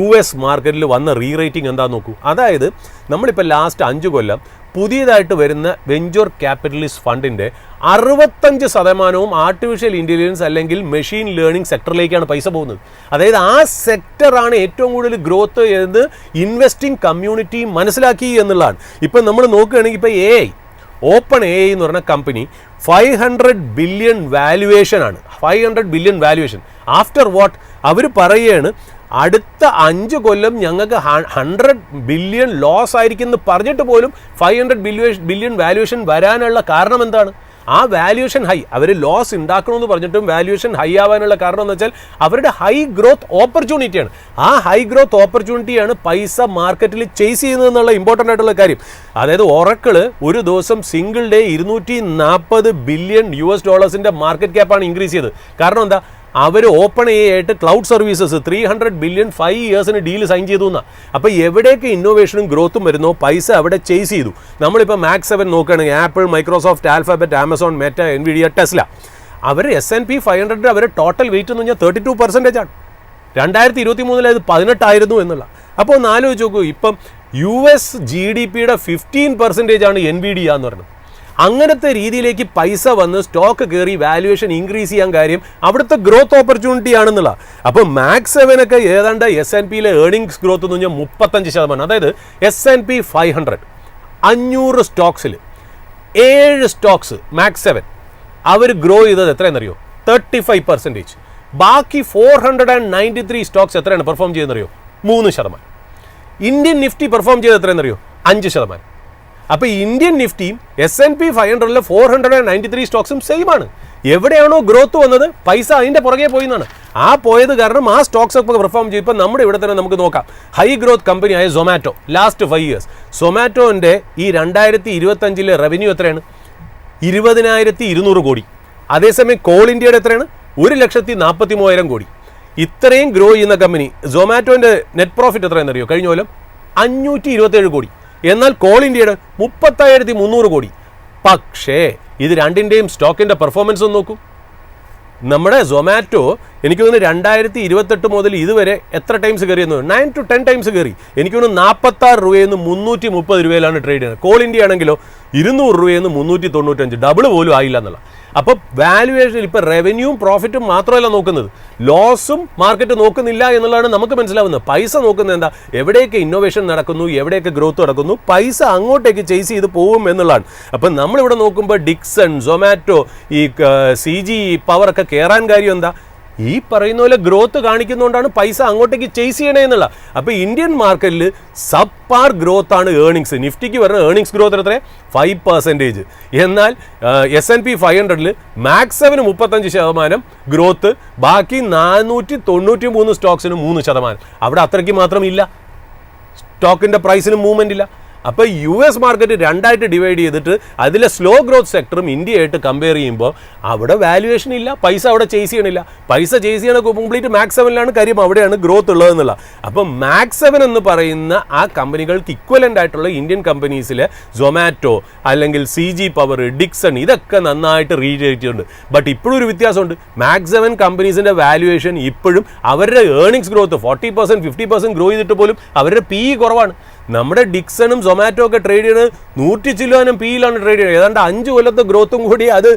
US മാർക്കറ്റിൽ വന്ന റീറേറ്റിംഗ് എന്താണെന്ന് നോക്കൂ. അതായത് നമ്മളിപ്പോൾ ലാസ്റ്റ് 5 കൊല്ലം പുതിയതായിട്ട് വരുന്ന വെഞ്ചർ ക്യാപിറ്റലിസ്റ്റ് ഫണ്ടിൻ്റെ 65% ആർട്ടിഫിഷ്യൽ ഇൻ്റലിജൻസ് അല്ലെങ്കിൽ മെഷീൻ ലേണിംഗ് സെക്ടറിലേക്കാണ് പൈസ പോകുന്നത്. അതായത് ആ സെക്ടറാണ് ഏറ്റവും കൂടുതൽ ഗ്രോത്ത് എന്ന് ഇൻവെസ്റ്റിംഗ് കമ്മ്യൂണിറ്റി മനസ്സിലാക്കി എന്നുള്ളതാണ്. ഇപ്പം നമ്മൾ നോക്കുകയാണെങ്കിൽ ഇപ്പോൾ ഓപ്പൺ AI എന്ന് പറഞ്ഞ കമ്പനി 500 ബില്യൺ വാല്യുവേഷൻ ആണ്. 500 ബില്യൺ വാല്യുവേഷൻ. ആഫ്റ്റർ വാട്ട് അവർ പറയുകയാണ്, അടുത്ത 5 കൊല്ലം ഞങ്ങൾക്ക് 100 ബില്യൺ ലോസ് ആയിരിക്കും എന്ന് പറഞ്ഞിട്ട് പോലും 500 ബില്യൺ വാല്യുവേഷൻ വരാനുള്ള കാരണം എന്താണ്? ആ വാല്യുവേഷൻ ഹൈ, അവർ ലോസ് ഉണ്ടാക്കണമെന്ന് പറഞ്ഞിട്ടും വാല്യുവേഷൻ ഹൈ ആവാനുള്ള കാരണം എന്ന് വെച്ചാൽ അവരുടെ ഹൈ ഗ്രോത്ത് ഓപ്പർച്യൂണിറ്റിയാണ്. ആ ഹൈ ഗ്രോത്ത് ഓപ്പർച്യൂണിറ്റിയാണ് പൈസ മാർക്കറ്റിൽ ചേസ് ചെയ്യുന്നത് എന്നുള്ള ഇമ്പോർട്ടൻ്റ് ആയിട്ടുള്ള കാര്യം. അതായത് ഒറക്കിള് ഒരു ദിവസം single day 240 billion US market ക്യാപ്പാണ് ഇൻക്രീസ് ചെയ്തത്. കാരണം എന്താ? അവർ ഓപ്പൺ AI ആയിട്ട് ക്ലൗഡ് സർവീസസ് 300 ബില്യൺ 5 ഇയേഴ്സിന് ഡീൽ സൈൻ ചെയ്തു എന്നാണ്. അപ്പോൾ എവിടെയൊക്കെ ഇന്നോവേഷനും ഗ്രോത്തും വരുന്നോ പൈസ അവിടെ ചേസ് ചെയ്തു. നമ്മളിപ്പോൾ Max 7 നോക്കുകയാണെങ്കിൽ Apple, Microsoft, Alphabet, Amazon, Meta, Nvidia, Tesla, അവർ S&P 500 അവരുടെ ടോട്ടൽ വെയിറ്റ് എന്ന് പറഞ്ഞാൽ 32% ആണ്. 2023 അത് 18 ആയിരുന്നു എന്നുള്ള. അപ്പോൾ ഒന്ന് ആലോചിച്ച് നോക്കൂ, ഇപ്പം US GDPയുടെ 15% ആണ് എൻവിഡിയ എന്ന് പറയുന്നത്. അങ്ങനത്തെ രീതിയിലേക്ക് പൈസ വന്ന് സ്റ്റോക്ക് കയറി വാല്യുവേഷൻ ഇൻക്രീസ് ചെയ്യാൻ കാര്യം അവിടുത്തെ ഗ്രോത്ത് ഓപ്പർച്യൂണിറ്റി ആണെന്നുള്ള. അപ്പോൾ Max 7 ഒക്കെ ഏതാണ്ട് S&Pയിലെ ഏർണിങ്സ് ഗ്രോത്ത് എന്ന് പറഞ്ഞാൽ 35%. അതായത് S&P 500 500 സ്റ്റോക്സിൽ 7 സ്റ്റോക്സ് Max 7 അവർ ഗ്രോ ചെയ്തത് എത്രയെന്നറിയോ? 35%. ബാക്കി 493 സ്റ്റോക്സ് എത്രയാണ് പെർഫോം ചെയ്യുന്നറിയോ? 3%. ഇന്ത്യൻ നിഫ്റ്റി പെർഫോം ചെയ്ത് എത്രയെന്നറിയോ? 5%. അപ്പോൾ ഇന്ത്യൻ നിഫ്റ്റിയും S&P 500 493 സ്റ്റോക്സും സെയിം ആണ്. എവിടെയാണോ ഗ്രോത്ത് വന്നത് പൈസ അതിൻ്റെ പുറകെ പോയി എന്നാണ്. ആ പോയത് കാരണം ആ സ്റ്റോക്സ് ഒക്കെ പെർഫോം ചെയ്യും. ഇപ്പം നമ്മുടെ ഇവിടെ തന്നെ നമുക്ക് നോക്കാം, ഹൈ ഗ്രോത്ത് കമ്പനിയായ സൊമാറ്റോ ലാസ്റ്റ് 5 ഇയേഴ്സ് സൊമാറ്റോൻ്റെ ഈ 2025 റവന്യൂ എത്രയാണ്? 20,200 കോടി. അതേസമയം കോൾ ഇന്ത്യയുടെ എത്രയാണ്? 1,43,000 കോടി. ഇത്രയും ഗ്രോ ചെയ്യുന്ന കമ്പനി സൊമാറ്റോൻ്റെ നെറ്റ് പ്രോഫിറ്റ് എത്രയെന്നറിയോ? കഴിഞ്ഞ കൊല്ലം 527 കോടി. എന്നാൽ കോൾ ഇന്ത്യയുടെ 30,300 കോടി. പക്ഷേ ഇത് രണ്ടിൻ്റെയും സ്റ്റോക്കിൻ്റെ പെർഫോമൻസ് ഒന്ന് നോക്കൂ. നമ്മുടെ സൊമാറ്റോ എനിക്ക് തോന്നുന്നു 2028 മുതൽ ഇതുവരെ എത്ര ടൈംസ് കയറിയെന്ന് 9 to 10 ടൈംസ് കയറി. എനിക്ക് തോന്നുന്നു 46 രൂപയിൽ നിന്ന് 330 രൂപയിലാണ് ട്രേഡ് ചെയ്യുന്നത്. കോൾ ഇന്ത്യ ആണെങ്കിലോ 200 രൂപയിൽ നിന്ന് 395, ഡബിൾ പോലും ആയില്ല എന്നുള്ള. അപ്പോൾ വാല്യുവേഷൻ ഇപ്പോൾ റവന്യൂവും പ്രോഫിറ്റും മാത്രമല്ല നോക്കുന്നത്, ലോസും മാർക്കറ്റ് നോക്കുന്നില്ല എന്നുള്ളതാണ് നമുക്ക് മനസ്സിലാവുന്നത്. പൈസ നോക്കുന്നത് എന്താ? എവിടെയൊക്കെ ഇന്നോവേഷൻ നടക്കുന്നു, എവിടെയൊക്കെ ഗ്രോത്ത് നടക്കുന്നു, പൈസ അങ്ങോട്ടേക്ക് ചേസ് ചെയ്ത് പോകും എന്നുള്ളതാണ്. അപ്പം നമ്മളിവിടെ നോക്കുമ്പോൾ ഡിക്സൺ, സൊമാറ്റോ, ഈ CG പവറൊക്കെ കയറാൻ കാര്യം എന്താ? ഈ പറയുന്ന പോലെ ഗ്രോത്ത് കാണിക്കുന്നതുകൊണ്ടാണ് പൈസ അങ്ങോട്ടേക്ക് ചേസ് ചെയ്യണേ എന്നുള്ള. അപ്പോൾ ഇന്ത്യൻ മാർക്കറ്റിൽ സബ്പാർ ഗ്രോത്ത് ആണ് ഏർണിങ്സ്. നിഫ്റ്റിക്ക് വരുന്ന ഏർണിങ്സ് ഗ്രോത്ത് എത്ര? 5%. എന്നാൽ S&P 500 Max 7 35% ഗ്രോത്ത്, ബാക്കി 493 സ്റ്റോക്സിന് 3%. അവിടെ അത്രയ്ക്ക് മാത്രമില്ല, സ്റ്റോക്കിൻ്റെ പ്രൈസിന് മൂവ്മെൻ്റ് ഇല്ല. അപ്പോൾ US മാർക്കറ്റ് രണ്ടായിട്ട് ഡിവൈഡ് ചെയ്തിട്ട് അതിലെ സ്ലോ ഗ്രോത്ത് സെക്ടറും ഇന്ത്യയായിട്ട് കമ്പയർ ചെയ്യുമ്പോൾ അവിടെ വാല്യുവേഷൻ ഇല്ല, പൈസ അവിടെ ചേസ് ചെയ്യണില്ല. പൈസ ചേസ് ചെയ്യണ കംപ്ലീറ്റ് Max 7 കാര്യം, അവിടെയാണ് ഗ്രോത്ത് ഉള്ളതെന്നുള്ള. അപ്പം Max 7 എന്ന് പറയുന്ന ആ കമ്പനികൾക്ക് ഇക്വലൻ്റ് ആയിട്ടുള്ള ഇന്ത്യൻ കമ്പനീസിലെ സൊമാറ്റോ അല്ലെങ്കിൽ CG പവർ, ഡിക്സൺ, ഇതൊക്കെ നന്നായിട്ട് റീച്ച് ചെയ്തിട്ടുണ്ട്. ബട്ട് ഇപ്പോഴും ഒരു വ്യത്യാസമുണ്ട്. Max 7 കമ്പനീസിൻ്റെ വാല്യുവേഷൻ ഇപ്പോഴും അവരുടെ ഏർണിങ്സ് ഗ്രോത്ത് 40% 50% ഗ്രോ ചെയ്തിട്ട് പോലും അവരുടെ PE കുറവാണ്. നമ്മുടെ ഡിക്സണും സൊമാറ്റോ ഒക്കെ ട്രേഡ് ചെയ്യുന്നത് 100 ചില്ലുവാനും PE-യിലാണ് ട്രേഡ് ചെയ്യുന്നത്. ഏതാണ്ട് 5 കൊല്ലത്തെ ഗ്രോത്തും കൂടി അത്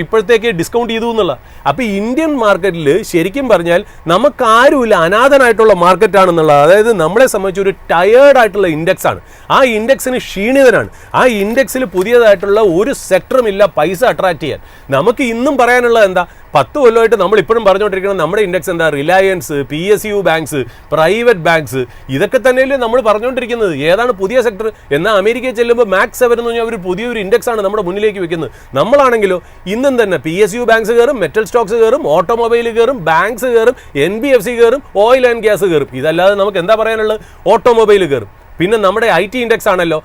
ഇപ്പോഴത്തേക്ക് ഡിസ്കൗണ്ട് ചെയ്തു എന്നുള്ള. അപ്പോൾ ഇന്ത്യൻ മാർക്കറ്റിൽ ശരിക്കും പറഞ്ഞാൽ നമുക്കാരുമില്ല, അനാഥനായിട്ടുള്ള മാർക്കറ്റാണെന്നുള്ളത്. അതായത് നമ്മളെ സംബന്ധിച്ച് ഒരു ടയേർഡ് ആയിട്ടുള്ള ഇൻഡെക്സ് ആണ്. ആ ഇൻഡെക്സിന് ക്ഷീണിതനാണ്. ആ ഇൻഡെക്സിൽ പുതിയതായിട്ടുള്ള ഒരു സെക്ടറും ഇല്ല പൈസ അട്രാക്ട് ചെയ്യാൻ. നമുക്ക് ഇന്നും പറയാനുള്ളത് എന്താ? 10 കൊല്ലമായിട്ട് നമ്മൾ ഇപ്പോഴും പറഞ്ഞുകൊണ്ടിരിക്കുന്നത് നമ്മുടെ ഇൻഡെക്സ് എന്താ, Reliance, PSU banks, private banks, ഇതൊക്കെ തന്നെയല്ലേ നമ്മൾ പറഞ്ഞുകൊണ്ടിരിക്കുന്നത്. ഏതാണ് പുതിയ സെക്ടർ? എന്നാൽ അമേരിക്കയിൽ ചെല്ലുമ്പോൾ മാക്സ് 7 എന്ന് പറഞ്ഞാൽ അവർ പുതിയൊരു ഇൻഡെക്സ് ആണ് നമ്മുടെ മുന്നിലേക്ക് വെക്കുന്നത്. നമ്മളാണെങ്കിലോ ഇന്നും തന്നെ PSU ബാങ്ക്സ് കയറും, മെറ്റൽ സ്റ്റോക്സ് കയറും, ഓട്ടോമൊബൈൽ കയറും, ബാങ്ക്സ് കയറും, NBFC കയറും, ഓയിൽ ആൻഡ് ഗ്യാസ് കയറും. ഇതല്ലാതെ നമുക്ക് എന്താ പറയാനുള്ളത്? ഓട്ടോമൊബൈൽ കയറും. പിന്നെ നമ്മുടെ IT ഇൻഡെക്സ് ആണല്ലോ,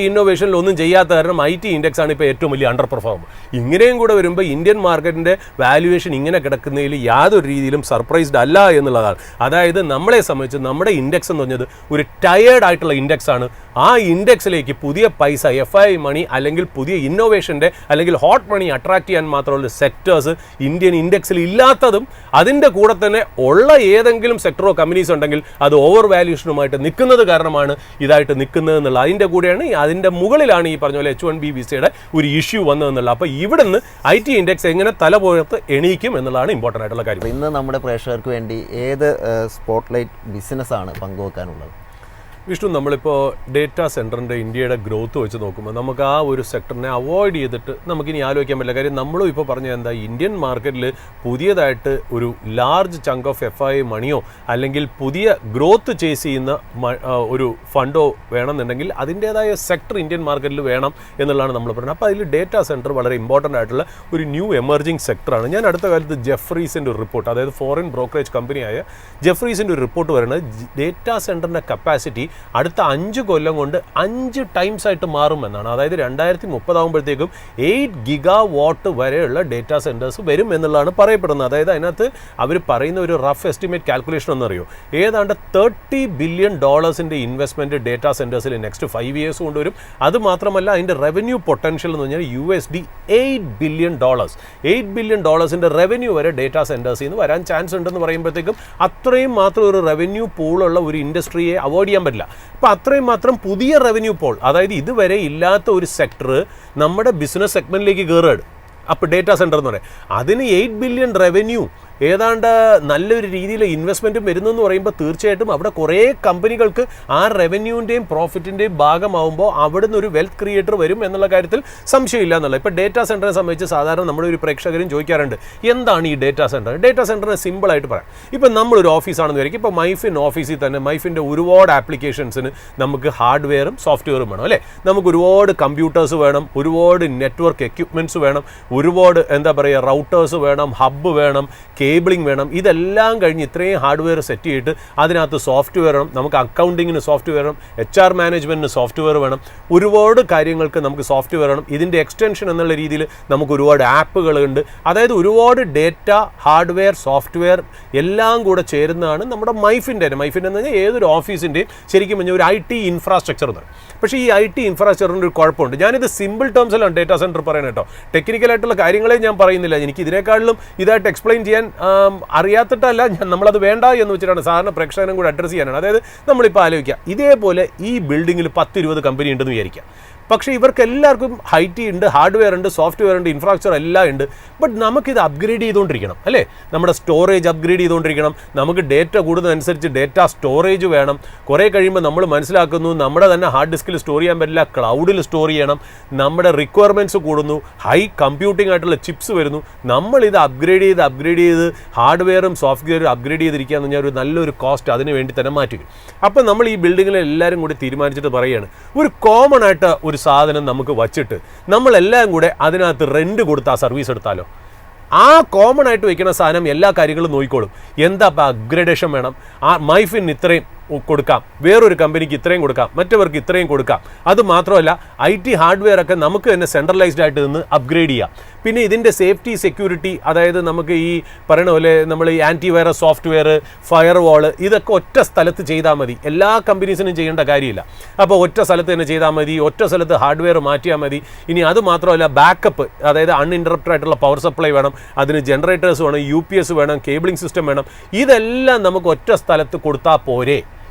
ഇന്നോവേഷനിൽ ഒന്നും ചെയ്യാത്ത കാരണം IT ഇൻഡെക്സ് ആണ് ഇപ്പോൾ ഏറ്റവും വലിയ അണ്ടർ പെർഫോമർ. ഇങ്ങനെയും കൂടെ വരുമ്പോൾ ഇന്ത്യൻ മാർക്കറ്റിൻ്റെ വാല്യുവേഷൻ ഇങ്ങനെ കിടക്കുന്നതിൽ യാതൊരു രീതിയിലും സർപ്രൈസ്ഡ് അല്ല എന്നുള്ളതാണ്. അതായത് നമ്മളെ സംബന്ധിച്ച് നമ്മുടെ ഇൻഡെക്സ് എന്ന് പറഞ്ഞത് ഒരു ടയേർഡ് ആയിട്ടുള്ള ഇൻഡെക്സ് ആണ്. ആ ഇൻഡെക്സിലേക്ക് പുതിയ പൈസ, FI മണി അല്ലെങ്കിൽ പുതിയ ഇന്നോവേഷൻ്റെ അല്ലെങ്കിൽ ഹോട്ട് മണി അട്രാക്ട് ചെയ്യാൻ മാത്രമുള്ള സെക്ടേഴ്സ് ഇന്ത്യൻ ഇൻഡെക്സിൽ ഇല്ലാത്തതും, അതിൻ്റെ കൂടെ തന്നെ ഉള്ള ഏതെങ്കിലും സെക്ടറോ കമ്പനീസ് ഉണ്ടെങ്കിൽ അത് ഓവർ വാല്യൂഷനുമായിട്ട് നിൽക്കുന്നത് കാരണമാണ് ഇതായിട്ട് നിൽക്കുന്നത് എന്നുള്ള അതിൻ്റെ കൂടെയാണ്, അതിൻ്റെ മുകളിലാണ് ഈ പറഞ്ഞ പോലെ H1B വിസയുടെ ഒരു ഇഷ്യൂ വന്നതെന്നുള്ള. അപ്പോൾ ഇവിടുന്ന് IT ഇൻഡെക്സ് എങ്ങനെ തലപോലത്ത് എണീക്കും എന്നുള്ളതാണ് ഇമ്പോർട്ടൻ്റ് ആയിട്ടുള്ള കാര്യം. ഇന്ന് നമ്മുടെ പ്രേക്ഷകർക്ക് വേണ്ടി ഏത് സ്പോട്ട്ലൈറ്റ് ബിസിനസ്സാണ് പങ്കുവെക്കാനുള്ളത്? വിഷ്ണു, നമ്മളിപ്പോൾ ഡേറ്റാ സെൻറ്ററിൻ്റെ ഇന്ത്യയുടെ ഗ്രോത്ത് വെച്ച് നോക്കുമ്പോൾ നമുക്ക് ആ ഒരു സെക്ടറിനെ അവോയ്ഡ് ചെയ്തിട്ട് നമുക്കിനി ആലോചിക്കാൻ പറ്റില്ല. കാര്യം നമ്മളും ഇപ്പോൾ പറഞ്ഞത് എന്താ, ഇന്ത്യൻ മാർക്കറ്റിൽ പുതിയതായിട്ട് ഒരു ലാർജ് ചങ്ക് ഓഫ് FI മണിയോ അല്ലെങ്കിൽ പുതിയ ഗ്രോത്ത് ചേസ് ചെയ്യുന്ന ഒരു ഫണ്ടോ വേണമെന്നുണ്ടെങ്കിൽ അതിൻ്റേതായ സെക്ടർ ഇന്ത്യൻ മാർക്കറ്റിൽ വേണം എന്നുള്ളതാണ് നമ്മൾ പറയുന്നത്. അപ്പോൾ അതിൽ ഡേറ്റാ സെൻറ്റർ വളരെ ഇമ്പോർട്ടൻ്റ് ആയിട്ടുള്ള ഒരു ന്യൂ എമർജിങ് സെക്ടറാണ്. ഞാൻ അടുത്ത കാലത്ത് ജെഫ്രീസിൻ്റെ ഒരു റിപ്പോർട്ട്, അതായത് ഫോറിൻ ബ്രോക്കറേജ് കമ്പനിയായ ജെഫ്രീസിൻ്റെ ഒരു റിപ്പോർട്ട് പറയുന്നത് ഡേറ്റാ സെൻറ്ററിൻ്റെ കപ്പാസിറ്റി അടുത്ത 5 കൊല്ലം കൊണ്ട് 5 ടൈംസ് ആയിട്ട് മാറുമെന്നാണ്. അതായത് 2030 ആകുമ്പോഴത്തേക്കും 8 ഗിഗാവാട്ട് വരെയുള്ള ഡേറ്റാ സെൻറ്റേഴ്സ് വരും എന്നുള്ളതാണ് പറയപ്പെടുന്നത്. അതായത് അതിനകത്ത് അവർ പറയുന്ന ഒരു റഫ് എസ്റ്റിമേറ്റ് കാൽക്കുലേഷൻ എന്നറിയോ, ഏതാണ്ട് $30 ബില്യൺ ഇൻവെസ്റ്റ്മെൻറ്റ് ഡേറ്റാ സെൻറ്റേഴ്സിൽ നെക്സ്റ്റ് 5 ഇയേഴ്സ് കൊണ്ടുവരും. അതുമാത്രമല്ല അതിൻ്റെ റവന്യൂ പൊട്ടൻഷ്യൽ എന്ന് പറഞ്ഞാൽ $8 ബില്യൺ, $8 ബില്യൺ റവന്യൂ വരെ ഡേറ്റാ സെൻറ്റേഴ്സിൽ നിന്ന് വരാൻ ചാൻസ് ഉണ്ടെന്ന് പറയുമ്പോഴത്തേക്കും അത്രയും മാത്രം ഒരു റവന്യൂ പൂളുള്ള ഒരു ഇൻഡസ്ട്രിയെ അവോയ്ഡ് ചെയ്യാൻ പറ്റില്ല. അപ്പോൾ അത്രയും മാത്രം പുതിയ റവന്യൂ പോൾ, അതായത് ഇതുവരെ ഇല്ലാത്ത ഒരു സെക്ടർ നമ്മുടെ ബിസിനസ് സെഗ്മെൻറ്റിലേക്ക് കയറുകയാണ്. അപ്പോൾ ഡേറ്റാ സെൻറ്റർ എന്ന് പറയാം, അതിന് 8 ബില്യൺ റവന്യൂ, ഏതാണ്ട് നല്ലൊരു രീതിയിൽ ഇൻവെസ്റ്റ്മെൻറ്റും വരുന്നെന്ന് പറയുമ്പോൾ തീർച്ചയായിട്ടും അവിടെ കുറേ കമ്പനികൾക്ക് ആ റവന്യൂവിൻ്റെയും പ്രോഫിറ്റിൻ്റെയും ഭാഗമാകുമ്പോൾ അവിടെ നിന്ന് ഒരു വെൽത്ത് ക്രിയേറ്റർ വരും എന്നുള്ള കാര്യത്തിൽ സംശയമില്ല എന്നുള്ളത്. ഇപ്പോൾ ഡേറ്റാ സെൻറ്ററിനെ സംബന്ധിച്ച് സാധാരണ നമ്മുടെ ഒരു പ്രേക്ഷകരും ചോദിക്കാറുണ്ട്, എന്താണ് ഈ ഡേറ്റാ സെൻറ്റർ? ഡേറ്റാ സെൻറ്ററിനെ സിമ്പിളായിട്ട് പറയാം. ഇപ്പോൾ നമ്മളൊരു ഓഫീസാണെന്ന് വിചാരിക്കും. ഇപ്പോൾ മൈഫിൻ ഓഫീസിൽ തന്നെ മൈഫിൻ്റെ ഒരുപാട് ആപ്ലിക്കേഷൻസിന് നമുക്ക് ഹാർഡ്വെയറും സോഫ്റ്റ്വെയറും വേണം, അല്ലേ? നമുക്ക് ഒരുപാട് കമ്പ്യൂട്ടേഴ്സ് വേണം, ഒരുപാട് നെറ്റ്വർക്ക് എക്യുപ്മെൻറ്റ്സ് വേണം, ഒരുപാട് എന്താ പറയുക റൗട്ടേഴ്സ് വേണം, ഹബ്ബ് വേണം, കേബിളിംഗ് വേണം. ഇതെല്ലാം കഴിഞ്ഞ് ഇത്രയും ഹാർഡ്വെയർ സെറ്റ് ചെയ്തിട്ട് അതിനകത്ത് സോഫ്റ്റ്വെയർ വേണം. നമുക്ക് അക്കൗണ്ടിങ്ങിന് സോഫ്റ്റ്വെയർ വേണം, HR മാനേജ്മെൻറ്റിന് സോഫ്റ്റ്വെയർ വേണം, ഒരുപാട് കാര്യങ്ങൾക്ക് നമുക്ക് സോഫ്റ്റ്വെയർ വേണം. ഇതിൻ്റെ എക്സ്റ്റൻഷൻ എന്നുള്ള രീതിയിൽ നമുക്ക് ഒരുപാട് ആപ്പുകളുണ്ട്. അതായത് ഒരുപാട് ഡേറ്റ, ഹാർഡ്വെയർ, സോഫ്റ്റ്വെയർ എല്ലാം കൂടെ ചേരുന്നതാണ് നമ്മുടെ മൈഫിൻ്റെ എന്ന് പറഞ്ഞാൽ ഏതൊരു ഓഫീസിൻ്റെയും ശരിക്കും പറഞ്ഞാൽ ഒരു IT ഇൻഫ്രാസ്ട്രക്ചർ എന്ന് പറയും. പക്ഷേ ഈ IT ഇൻഫ്രാസ്ട്രക്ചറിൻ്റെ ഒരു കുഴപ്പമുണ്ട്. ഞാനിത് സിമ്പിൾ ടേംസിലാണ് ഡേറ്റാ സെൻറ്റർ പറയുന്നത് കേട്ടോ, ടെക്നിക്കലായിട്ടുള്ള കാര്യങ്ങളെ ഞാൻ പറയുന്നില്ല. എനിക്ക് ഇതിനേക്കാളും ഇതായിട്ട് എക്സ്പ്ലെയിൻ ചെയ്യാൻ അറിയാത്തിട്ടല്ല, നമ്മളത് വേണ്ട എന്ന് വെച്ചിട്ടാണ് സാധാരണ പ്രേക്ഷകനും കൂടെ അഡ്രസ്സ് ചെയ്യാനാണ്. അതായത് നമ്മളിപ്പോൾ ആലോചിക്കുക, ഇതേപോലെ ഈ ബിൽഡിങ്ങിൽ 10-20 കമ്പനി ഉണ്ടെന്ന് വിചാരിക്കുക. പക്ഷേ ഇവർക്ക് എല്ലാവർക്കും IT ഉണ്ട്, ഹാർഡ്വെയർ ഉണ്ട്, സോഫ്റ്റ്വെയർ ഉണ്ട്, ഇൻഫ്രാസ്ട്രക്ചർ എല്ലാം ഉണ്ട്. ബട്ട് നമുക്കിത് അപ്ഗ്രേഡ് ചെയ്തുകൊണ്ടിരിക്കണം, അല്ലേ? നമ്മുടെ സ്റ്റോറേജ് അപ്ഗ്രേഡ് ചെയ്തുകൊണ്ടിരിക്കണം. നമുക്ക് ഡേറ്റ കൂടുന്നതനുസരിച്ച് ഡേറ്റ സ്റ്റോറേജ് വേണം. കുറേ കഴിയുമ്പോൾ നമ്മൾ മനസ്സിലാക്കുന്നു നമ്മുടെ തന്നെ ഹാർഡ് ഡിസ്കിൽ സ്റ്റോർ ചെയ്യാൻ പറ്റില്ല, ക്ലൗഡിൽ സ്റ്റോർ ചെയ്യണം. നമ്മുടെ റിക്വയർമെൻറ്റ്സ് കൂടുന്നു, ഹൈ കമ്പ്യൂട്ടിംഗ് ആയിട്ടുള്ള ചിപ്സ് വരുന്നു. നമ്മളിത് അപ്ഗ്രേഡ് ചെയ്ത് ഹാർഡ്വെയറും സോഫ്റ്റ്വെയറും അപ്ഗ്രേഡ് ചെയ്തിരിക്കുക എന്ന് പറഞ്ഞാൽ ഒരു നല്ലൊരു കോസ്റ്റ് അതിന് വേണ്ടി തന്നെ മാറ്റുക. അപ്പോൾ നമ്മൾ ഈ ബിൽഡിങ്ങിൽ എല്ലാവരും കൂടി തീരുമാനിച്ചിട്ട് പറയുകയാണ്, ഒരു കോമൺ ആയിട്ട് ഒരു സാധനം നമുക്ക് വച്ചിട്ട് നമ്മളെല്ലാം കൂടെ അതിനകത്ത് റെൻറ്റ് കൊടുത്ത് ആ സർവീസ് എടുത്താലോ? ആ കോമൺ ആയിട്ട് വയ്ക്കുന്ന സാധനം എല്ലാ കാര്യങ്ങളും നോക്കിക്കോളും. എന്താ ഇപ്പോൾ അപ്ഗ്രേഡേഷൻ വേണം, ആ മൈഫിൻ ഇത്രയും കൊടുക്കാം, വേറൊരു കമ്പനിക്ക് ഇത്രയും കൊടുക്കാം, മറ്റവർക്ക് ഇത്രയും കൊടുക്കാം. അതുമാത്രമല്ല IT ഹാർഡ്വെയർ ഒക്കെ നമുക്ക് തന്നെ സെൻട്രലൈസ്ഡ് ആയിട്ട് നിന്ന് അപ്ഗ്രേഡ് ചെയ്യാം. പിന്നെ ഇതിൻ്റെ സേഫ്റ്റി, സെക്യൂരിറ്റി, അതായത് നമുക്ക് ഈ പറയുന്ന പോലെ നമ്മൾ ഈ ആൻറ്റിവൈറസ് സോഫ്റ്റ്വെയർ, ഫയർ വാൾ, ഇതൊക്കെ ഒറ്റ സ്ഥലത്ത് ചെയ്താൽ മതി. എല്ലാ കമ്പനീസിനും ചെയ്യേണ്ട കാര്യമില്ല. അപ്പോൾ ഒറ്റ സ്ഥലത്ത് തന്നെ ചെയ്താൽ മതി, ഒറ്റ സ്ഥലത്ത് ഹാർഡ്വെയർ മാറ്റിയാൽ മതി. ഇനി അത് മാത്രമല്ല ബാക്കപ്പ്, അതായത് അൺഇൻറ്ററപ്റ്റഡ് ആയിട്ടുള്ള പവർ സപ്ലൈ വേണം, അതിന് ജനറേറ്റേഴ്സ് വേണം, UPS വേണം, കേബിളിംഗ് സിസ്റ്റം വേണം. ഇതെല്ലാം നമുക്ക് ഒറ്റ സ്ഥലത്ത് കൊടുത്താൽ പോരെ.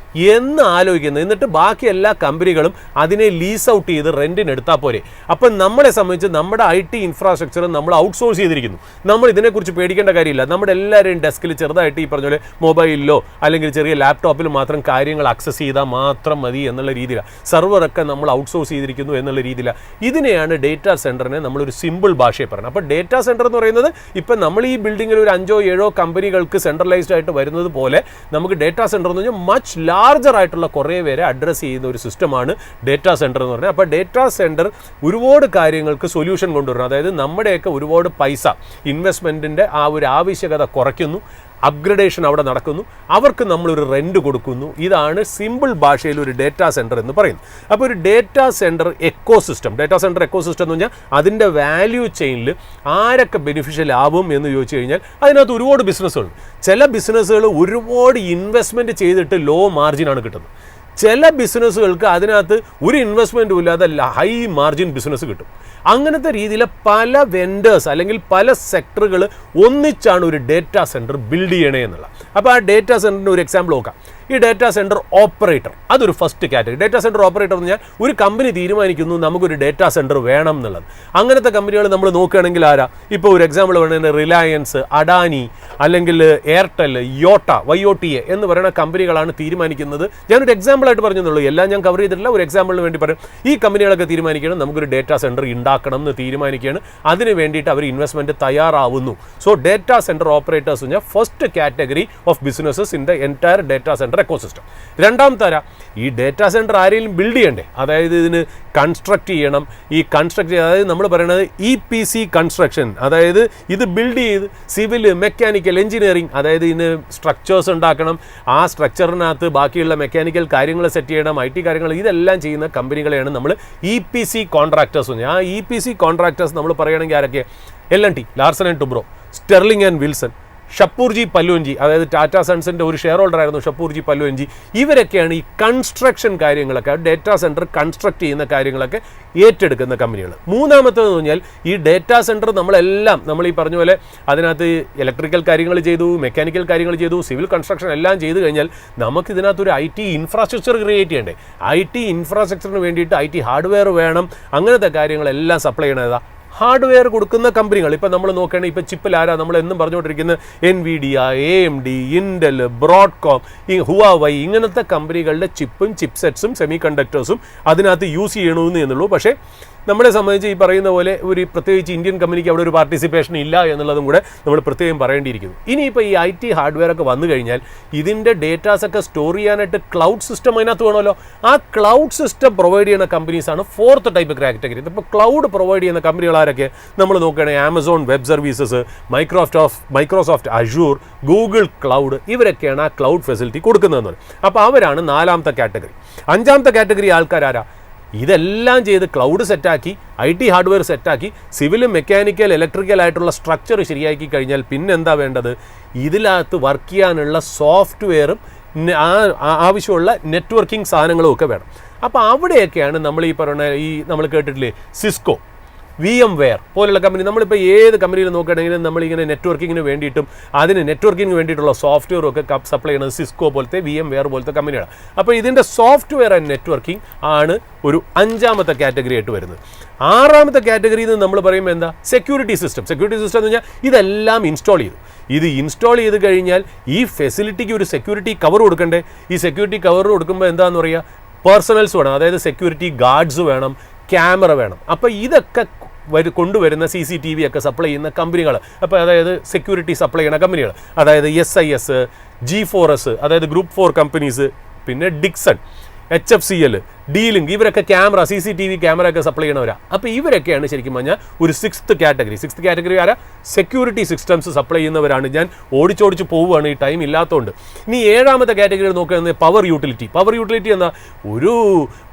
എന്ന് ആലോചിക്കുന്നത്. എന്നിട്ട് ബാക്കി എല്ലാ കമ്പനികളും അതിനെ ലീസ് ഔട്ട് ചെയ്ത് റെൻറ്റിന് എടുത്താൽ പോരെ. അപ്പം നമ്മളെ സംബന്ധിച്ച് നമ്മുടെ IT ഇൻഫ്രാസ്ട്രക്ചർ നമ്മൾ ഔട്ട്സോഴ്സ് ചെയ്തിരിക്കുന്നു. നമ്മൾ ഇതിനെക്കുറിച്ച് പേടിക്കേണ്ട കാര്യമില്ല. നമ്മുടെ എല്ലാവരെയും ഡെസ്കിൽ ചെറുതായിട്ട് ഈ പറഞ്ഞ പോലെ മൊബൈലിലോ അല്ലെങ്കിൽ ചെറിയ ലാപ്ടോപ്പിലോ മാത്രം കാര്യങ്ങൾ ആക്സസ് ചെയ്താൽ മാത്രം മതി എന്നുള്ള രീതിയിലാണ്. സെർവറൊക്കെ നമ്മൾ ഔട്ട്സോഴ്സ് ചെയ്തിരിക്കുന്നു എന്നുള്ള രീതിയിലാണ്. ഇതിനെയാണ് ഡേറ്റാ സെൻറ്ററിനെ നമ്മളൊരു സിമ്പിൾ ഭാഷയിൽ പറയുന്നത്. അപ്പോൾ ഡേറ്റാ സെൻറ്റർ എന്ന് പറയുന്നത് ഇപ്പം നമ്മൾ ഈ ബിൽഡിങ്ങിൽ ഒരു 5-7 കമ്പനികൾക്ക് സെൻട്രലൈസ്ഡ് ആയിട്ട് വരുന്നത് പോലെ നമുക്ക് ഡേറ്റാ സെൻറ്റർ എന്ന് പറഞ്ഞാൽ മച്ച് ലാർജർ ആയിട്ടുള്ള കുറേ പേരെ അഡ്രസ്സ് ചെയ്യുന്ന ഒരു സിസ്റ്റമാണ് ഡേറ്റാ സെൻറ്റർ എന്ന് പറഞ്ഞാൽ. അപ്പോൾ ഡേറ്റാ സെൻറ്റർ ഒരുപാട് കാര്യങ്ങൾക്ക് സൊല്യൂഷൻ കൊണ്ടുവരണം. അതായത് നമ്മുടെയൊക്കെ ഒരുപാട് പൈസ ഇൻവെസ്റ്റ്മെൻറ്റിൻ്റെ ആ ഒരു ആവശ്യകത കുറയ്ക്കുന്നു. അപ്ഗ്രഡേഷൻ അവിടെ നടക്കുന്നു. അവർക്ക് നമ്മളൊരു റെൻറ്റ് കൊടുക്കുന്നു. ഇതാണ് സിമ്പിൾ ഭാഷയിൽ ഒരു ഡേറ്റാ സെൻറ്റർ എന്ന് പറയുന്നത്. അപ്പോൾ ഒരു ഡേറ്റാ സെൻറ്റർ എക്കോസിസ്റ്റം എന്ന് പറഞ്ഞാൽ അതിൻ്റെ വാല്യൂ ചെയിനിൽ ആരൊക്കെ ബെനിഫിഷ്യൽ ആവും എന്ന് ചോദിച്ചു കഴിഞ്ഞാൽ അതിനകത്ത് ഒരുപാട് ബിസിനസ്സുകളുണ്ട്. ചില ബിസിനസ്സുകൾ ഒരുപാട് ഇൻവെസ്റ്റ്മെൻറ്റ് ചെയ്തിട്ട് ലോ മാർജിനാണ് കിട്ടുന്നത്. ചില ബിസിനസ്സുകൾക്ക് അതിനകത്ത് ഒരു ഇൻവെസ്റ്റ്മെൻറ്റും ഇല്ലാതെ ഹൈ മാർജിൻ ബിസിനസ് കിട്ടും. അങ്ങനത്തെ രീതിയിൽ പല വെൻഡേഴ്സ് അല്ലെങ്കിൽ പല സെക്ടറുകൾ ഒന്നിച്ചാണ് ഒരു ഡേറ്റാ സെൻറ്റർ ബിൽഡ് ചെയ്യണേ എന്നുള്ള. അപ്പോൾ ആ ഡേറ്റാ സെൻറ്ററിന് ഒരു എക്സാമ്പിൾ നോക്കാം. ഈ ഡേറ്റാ സെൻറ്റർ ഓപ്പറേറ്റർ അതൊരു first category. Data centre operator എന്ന് പറഞ്ഞാൽ ഒരു കമ്പനി തീരുമാനിക്കുന്നു നമുക്കൊരു ഡേറ്റാ സെൻറ്റർ വേണം എന്നുള്ളത്. അങ്ങനത്തെ കമ്പനികൾ നമ്മൾ നോക്കുകയാണെങ്കിൽ ആരാ? ഇപ്പോൾ ഒരു എക്സാമ്പിൾ പറയുന്നത് റിലയൻസ്, അഡാനി, അല്ലെങ്കിൽ എയർടെൽ, YOTA എന്ന് പറയുന്ന കമ്പനികളാണ് തീരുമാനിക്കുന്നത്. ഞാനൊരു എക്സാമ്പിളായിട്ട് പറഞ്ഞെന്നുള്ളൂ, എല്ലാം ഞാൻ കവർ ചെയ്തിട്ടില്ല. ഒരു എക്സാമ്പിളിന് വേണ്ടി പറയും. ഈ കമ്പനികളൊക്കെ തീരുമാനിക്കണം നമുക്കൊരു ഡേറ്റാ സെൻറ്റർ ഉണ്ടാക്കണം എന്ന് തീരുമാനിക്കുകയാണ്. അതിന് വേണ്ടിയിട്ട് അവർ ഇൻവെസ്റ്റ്മെൻറ്റ് തയ്യാറാവുന്നു. സോ ഡേറ്റാ സെൻറ്റർ ഓപ്പറേറ്റേഴ്സ് പറഞ്ഞാൽ first category of businesses in the entire data centre ecosystem. രണ്ടാമത്തെ ഈ ഡേറ്റാ സെൻറ്റർ ആരെങ്കിലും ബിൽഡ് ചെയ്യണ്ടേ? അതായത് ഇതിന് കൺസ്ട്രക്ട് ചെയ്യണം. ഈ കൺസ്ട്രക്ട് അതായത് നമ്മൾ പറയുന്നത് EPC കൺസ്ട്രക്ഷൻ, അതായത് ഇത് ബിൽഡ് ചെയ്ത് സിവിൽ, മെക്കാനിക്കൽ, എഞ്ചിനീയറിംഗ്, അതായത് ഇതിന് സ്ട്രക്ചേഴ്സ് ഉണ്ടാക്കണം. ആ സ്ട്രക്ചറിനകത്ത് ബാക്കിയുള്ള മെക്കാനിക്കൽ കാര്യങ്ങൾ സെറ്റ് ചെയ്യണം, IT കാര്യങ്ങൾ, ഇതെല്ലാം ചെയ്യുന്ന കമ്പനികളെയാണ് നമ്മൾ EPC കോൺട്രാക്ടേഴ്സ്. ആ EPC കോൺട്രാക്ടേഴ്സ് നമ്മൾ പറയുകയാണെങ്കിൽ ആരൊക്കെ? L&T, Larsen and Toubro, Sterling and Wilson, Shapoorji Pallonji, അതായത് ടാറ്റാ സൺസിൻ്റെ ഒരു ഷെയർ ഹോൾഡർ ആയിരുന്നു ഷപ്പൂർജി പല്ലുവഞ്ചി. ഇവരൊക്കെയാണ് ഈ കൺസ്ട്രക്ഷൻ കാര്യങ്ങളൊക്കെ, ഡേറ്റാ സെൻറ്റർ കൺസ്ട്രക്ട് ചെയ്യുന്ന കാര്യങ്ങളൊക്കെ ഏറ്റെടുക്കുന്ന കമ്പനികൾ. മൂന്നാമത്തേന്ന് പറഞ്ഞാൽ ഈ ഡേറ്റാ സെൻറ്റർ നമ്മൾ ഈ പറഞ്ഞ പോലെ അതിനകത്ത് ഇലക്ട്രിക്കൽ കാര്യങ്ങൾ ചെയ്തു, മെക്കാനിക്കൽ കാര്യങ്ങൾ ചെയ്തു, സിവിൽ കൺസ്ട്രക്ഷൻ എല്ലാം ചെയ്തു കഴിഞ്ഞാൽ നമുക്ക് ഇതിനകത്തൊരു IT ഇൻഫ്രാസ്ട്രക്ചർ ക്രിയേറ്റ് ചെയ്യണ്ടേ? IT ഇൻഫ്രാസ്ട്രക്ചറിന് വേണ്ടിയിട്ട് IT ഹാർഡ്വെയർ വേണം. അങ്ങനത്തെ കാര്യങ്ങളെല്ലാം സപ്ലൈ ചെയ്യണതാ ഹാർഡ്വെയർ കൊടുക്കുന്ന കമ്പനികൾ. ഇപ്പം നമ്മൾ നോക്കുകയാണെങ്കിൽ ഇപ്പോൾ ചിപ്പിൽ ആരാ നമ്മൾ എന്നും പറഞ്ഞുകൊണ്ടിരിക്കുന്നത്? NVIDIA, AMD, Intel, Broadcom, Huawei ഇങ്ങനത്തെ കമ്പനികളുടെ ചിപ്പും ചിപ്സെറ്റ്സും സെമി കണ്ടക്ടേഴ്സും അതിനകത്ത് യൂസ് ചെയ്യണമെന്ന് എന്നുള്ളൂ. പക്ഷേ നമ്മളെ സംബന്ധിച്ച് ഈ പറയുന്ന പോലെ ഒരു പ്രത്യേകിച്ച് ഇന്ത്യൻ കമ്പനിക്ക് അവിടെ ഒരു പാർട്ടിസിപ്പേഷൻ ഇല്ല എന്നുള്ളതും കൂടെ നമ്മൾ പ്രത്യേകം പറയേണ്ടിയിരിക്കുന്നു. ഇനിയിപ്പോൾ ഈ IT ഹാർഡ്വെയർ ഒക്കെ വന്നു കഴിഞ്ഞാൽ ഇതിൻ്റെ ഡേറ്റാസൊക്കെ സ്റ്റോർ ചെയ്യാനായിട്ട് ക്ലൗഡ് സിസ്റ്റം അതിനകത്ത് വേണമല്ലോ. ആ ക്ലൗഡ് സിസ്റ്റം പ്രൊവൈഡ് ചെയ്യുന്ന കമ്പനീസാണ് ഫോർത്ത് ടൈപ്പ് കാറ്റഗറി. ഇപ്പോൾ ക്ലൗഡ് പ്രൊവൈഡ് ചെയ്യുന്ന കമ്പനികൾ ആരൊക്കെ നമ്മൾ നോക്കുകയാണെങ്കിൽ Amazon web services, Microsoft assure, Google cloud, ഇവരൊക്കെയാണ് ആ ക്ലൗഡ് ഫെസിലിറ്റി കൊടുക്കുന്നതെന്ന്. അപ്പോൾ അവരാണ് നാലാമത്തെ കാറ്റഗറി. അഞ്ചാമത്തെ കാറ്റഗറി ആൾക്കാരാരാ? ഇതെല്ലാം ചെയ്ത് ക്ലൗഡ് സെറ്റാക്കി, IT ഹാർഡ്വെയർ സെറ്റാക്കി, സിവിലും മെക്കാനിക്കൽ ഇലക്ട്രിക്കൽ ആയിട്ടുള്ള സ്ട്രക്ചർ ശരിയാക്കി കഴിഞ്ഞാൽ പിന്നെന്താ വേണ്ടത്? ഇതിനകത്ത് വർക്ക് ചെയ്യാനുള്ള സോഫ്റ്റ്വെയറും ആവശ്യമുള്ള നെറ്റ്വർക്കിംഗ് സാധനങ്ങളും ഒക്കെ വേണം. അപ്പോൾ അവിടെയൊക്കെയാണ് നമ്മൾ ഈ പറയുന്ന നമ്മൾ കേട്ടിട്ടില്ലേ സിസ്കോ, VMware പോലുള്ള കമ്പനി. നമ്മളിപ്പോൾ ഏത് കമ്പനിയിൽ നോക്കുകയാണെങ്കിലും നമ്മളിങ്ങനെ നെറ്റ്വർക്കിങ്ങിന് വേണ്ടിയിട്ടുള്ള സോഫ്റ്റ്വെയർ ഒക്കെ സപ്ലൈ ചെയ്യുന്നത് സിസ്കോ പോലത്തെ, VMware പോലത്തെ കമ്പനികളാണ്. അപ്പോൾ ഇതിൻ്റെ സോഫ്റ്റ്വെയർ ആൻഡ് നെറ്റ്വർക്കിംഗ് ആണ് ഒരു അഞ്ചാമത്തെ കാറ്റഗറി ആയിട്ട് വരുന്നത്. ആറാമത്തെ കാറ്റഗറി എന്ന് നമ്മൾ പറയുമ്പോൾ എന്താ? സെക്യൂരിറ്റി സിസ്റ്റം എന്ന് പറഞ്ഞാൽ ഇതെല്ലാം ഇൻസ്റ്റാൾ ചെയ്ത് കഴിഞ്ഞാൽ ഈ ഫെസിലിറ്റിക്ക് ഒരു സെക്യൂരിറ്റി കവർ കൊടുക്കണ്ടേ? ഈ സെക്യൂരിറ്റി കവർ കൊടുക്കുമ്പോൾ എന്താണെന്ന് പറയുക? പേഴ്സണൽസ് വേണം, അതായത് സെക്യൂരിറ്റി ഗാർഡ്സ് വേണം, ക്യാമറ വേണം. അപ്പോൾ ഇതൊക്കെ കൊണ്ടുവരുന്ന CCTV ഒക്കെ സപ്ലൈ ചെയ്യുന്ന കമ്പനികൾ, അപ്പോൾ അതായത് സെക്യൂരിറ്റി സപ്ലൈ ചെയ്യുന്ന കമ്പനികൾ, അതായത് SIS, G4S, അതായത് ഗ്രൂപ്പ് 4 കമ്പനീസ്, പിന്നെ ഡിക്സൺ, HFCL, ഡീലിംഗ്, ഇവരൊക്കെ CCTV ക്യാമറ ഒക്കെ സപ്ലൈ ചെയ്യണവരാ. അപ്പോൾ ഇവരൊക്കെയാണ് ശരിക്കും പറഞ്ഞാൽ ഒരു സിക്സ്ത് കാറ്റഗറി ആരാ? സെക്യൂരിറ്റി സിസ്റ്റംസ് സപ്ലൈ ചെയ്യുന്നവരാണ്. ഞാൻ ഓടിച്ചോടിച്ച് പോവുകയാണ്, ഈ ടൈം ഇല്ലാത്തതുകൊണ്ട്. ഇനി ഏഴാമത്തെ കാറ്റഗറി നോക്കുകയാണെങ്കിൽ പവർ യൂട്ടിലിറ്റി എന്താ?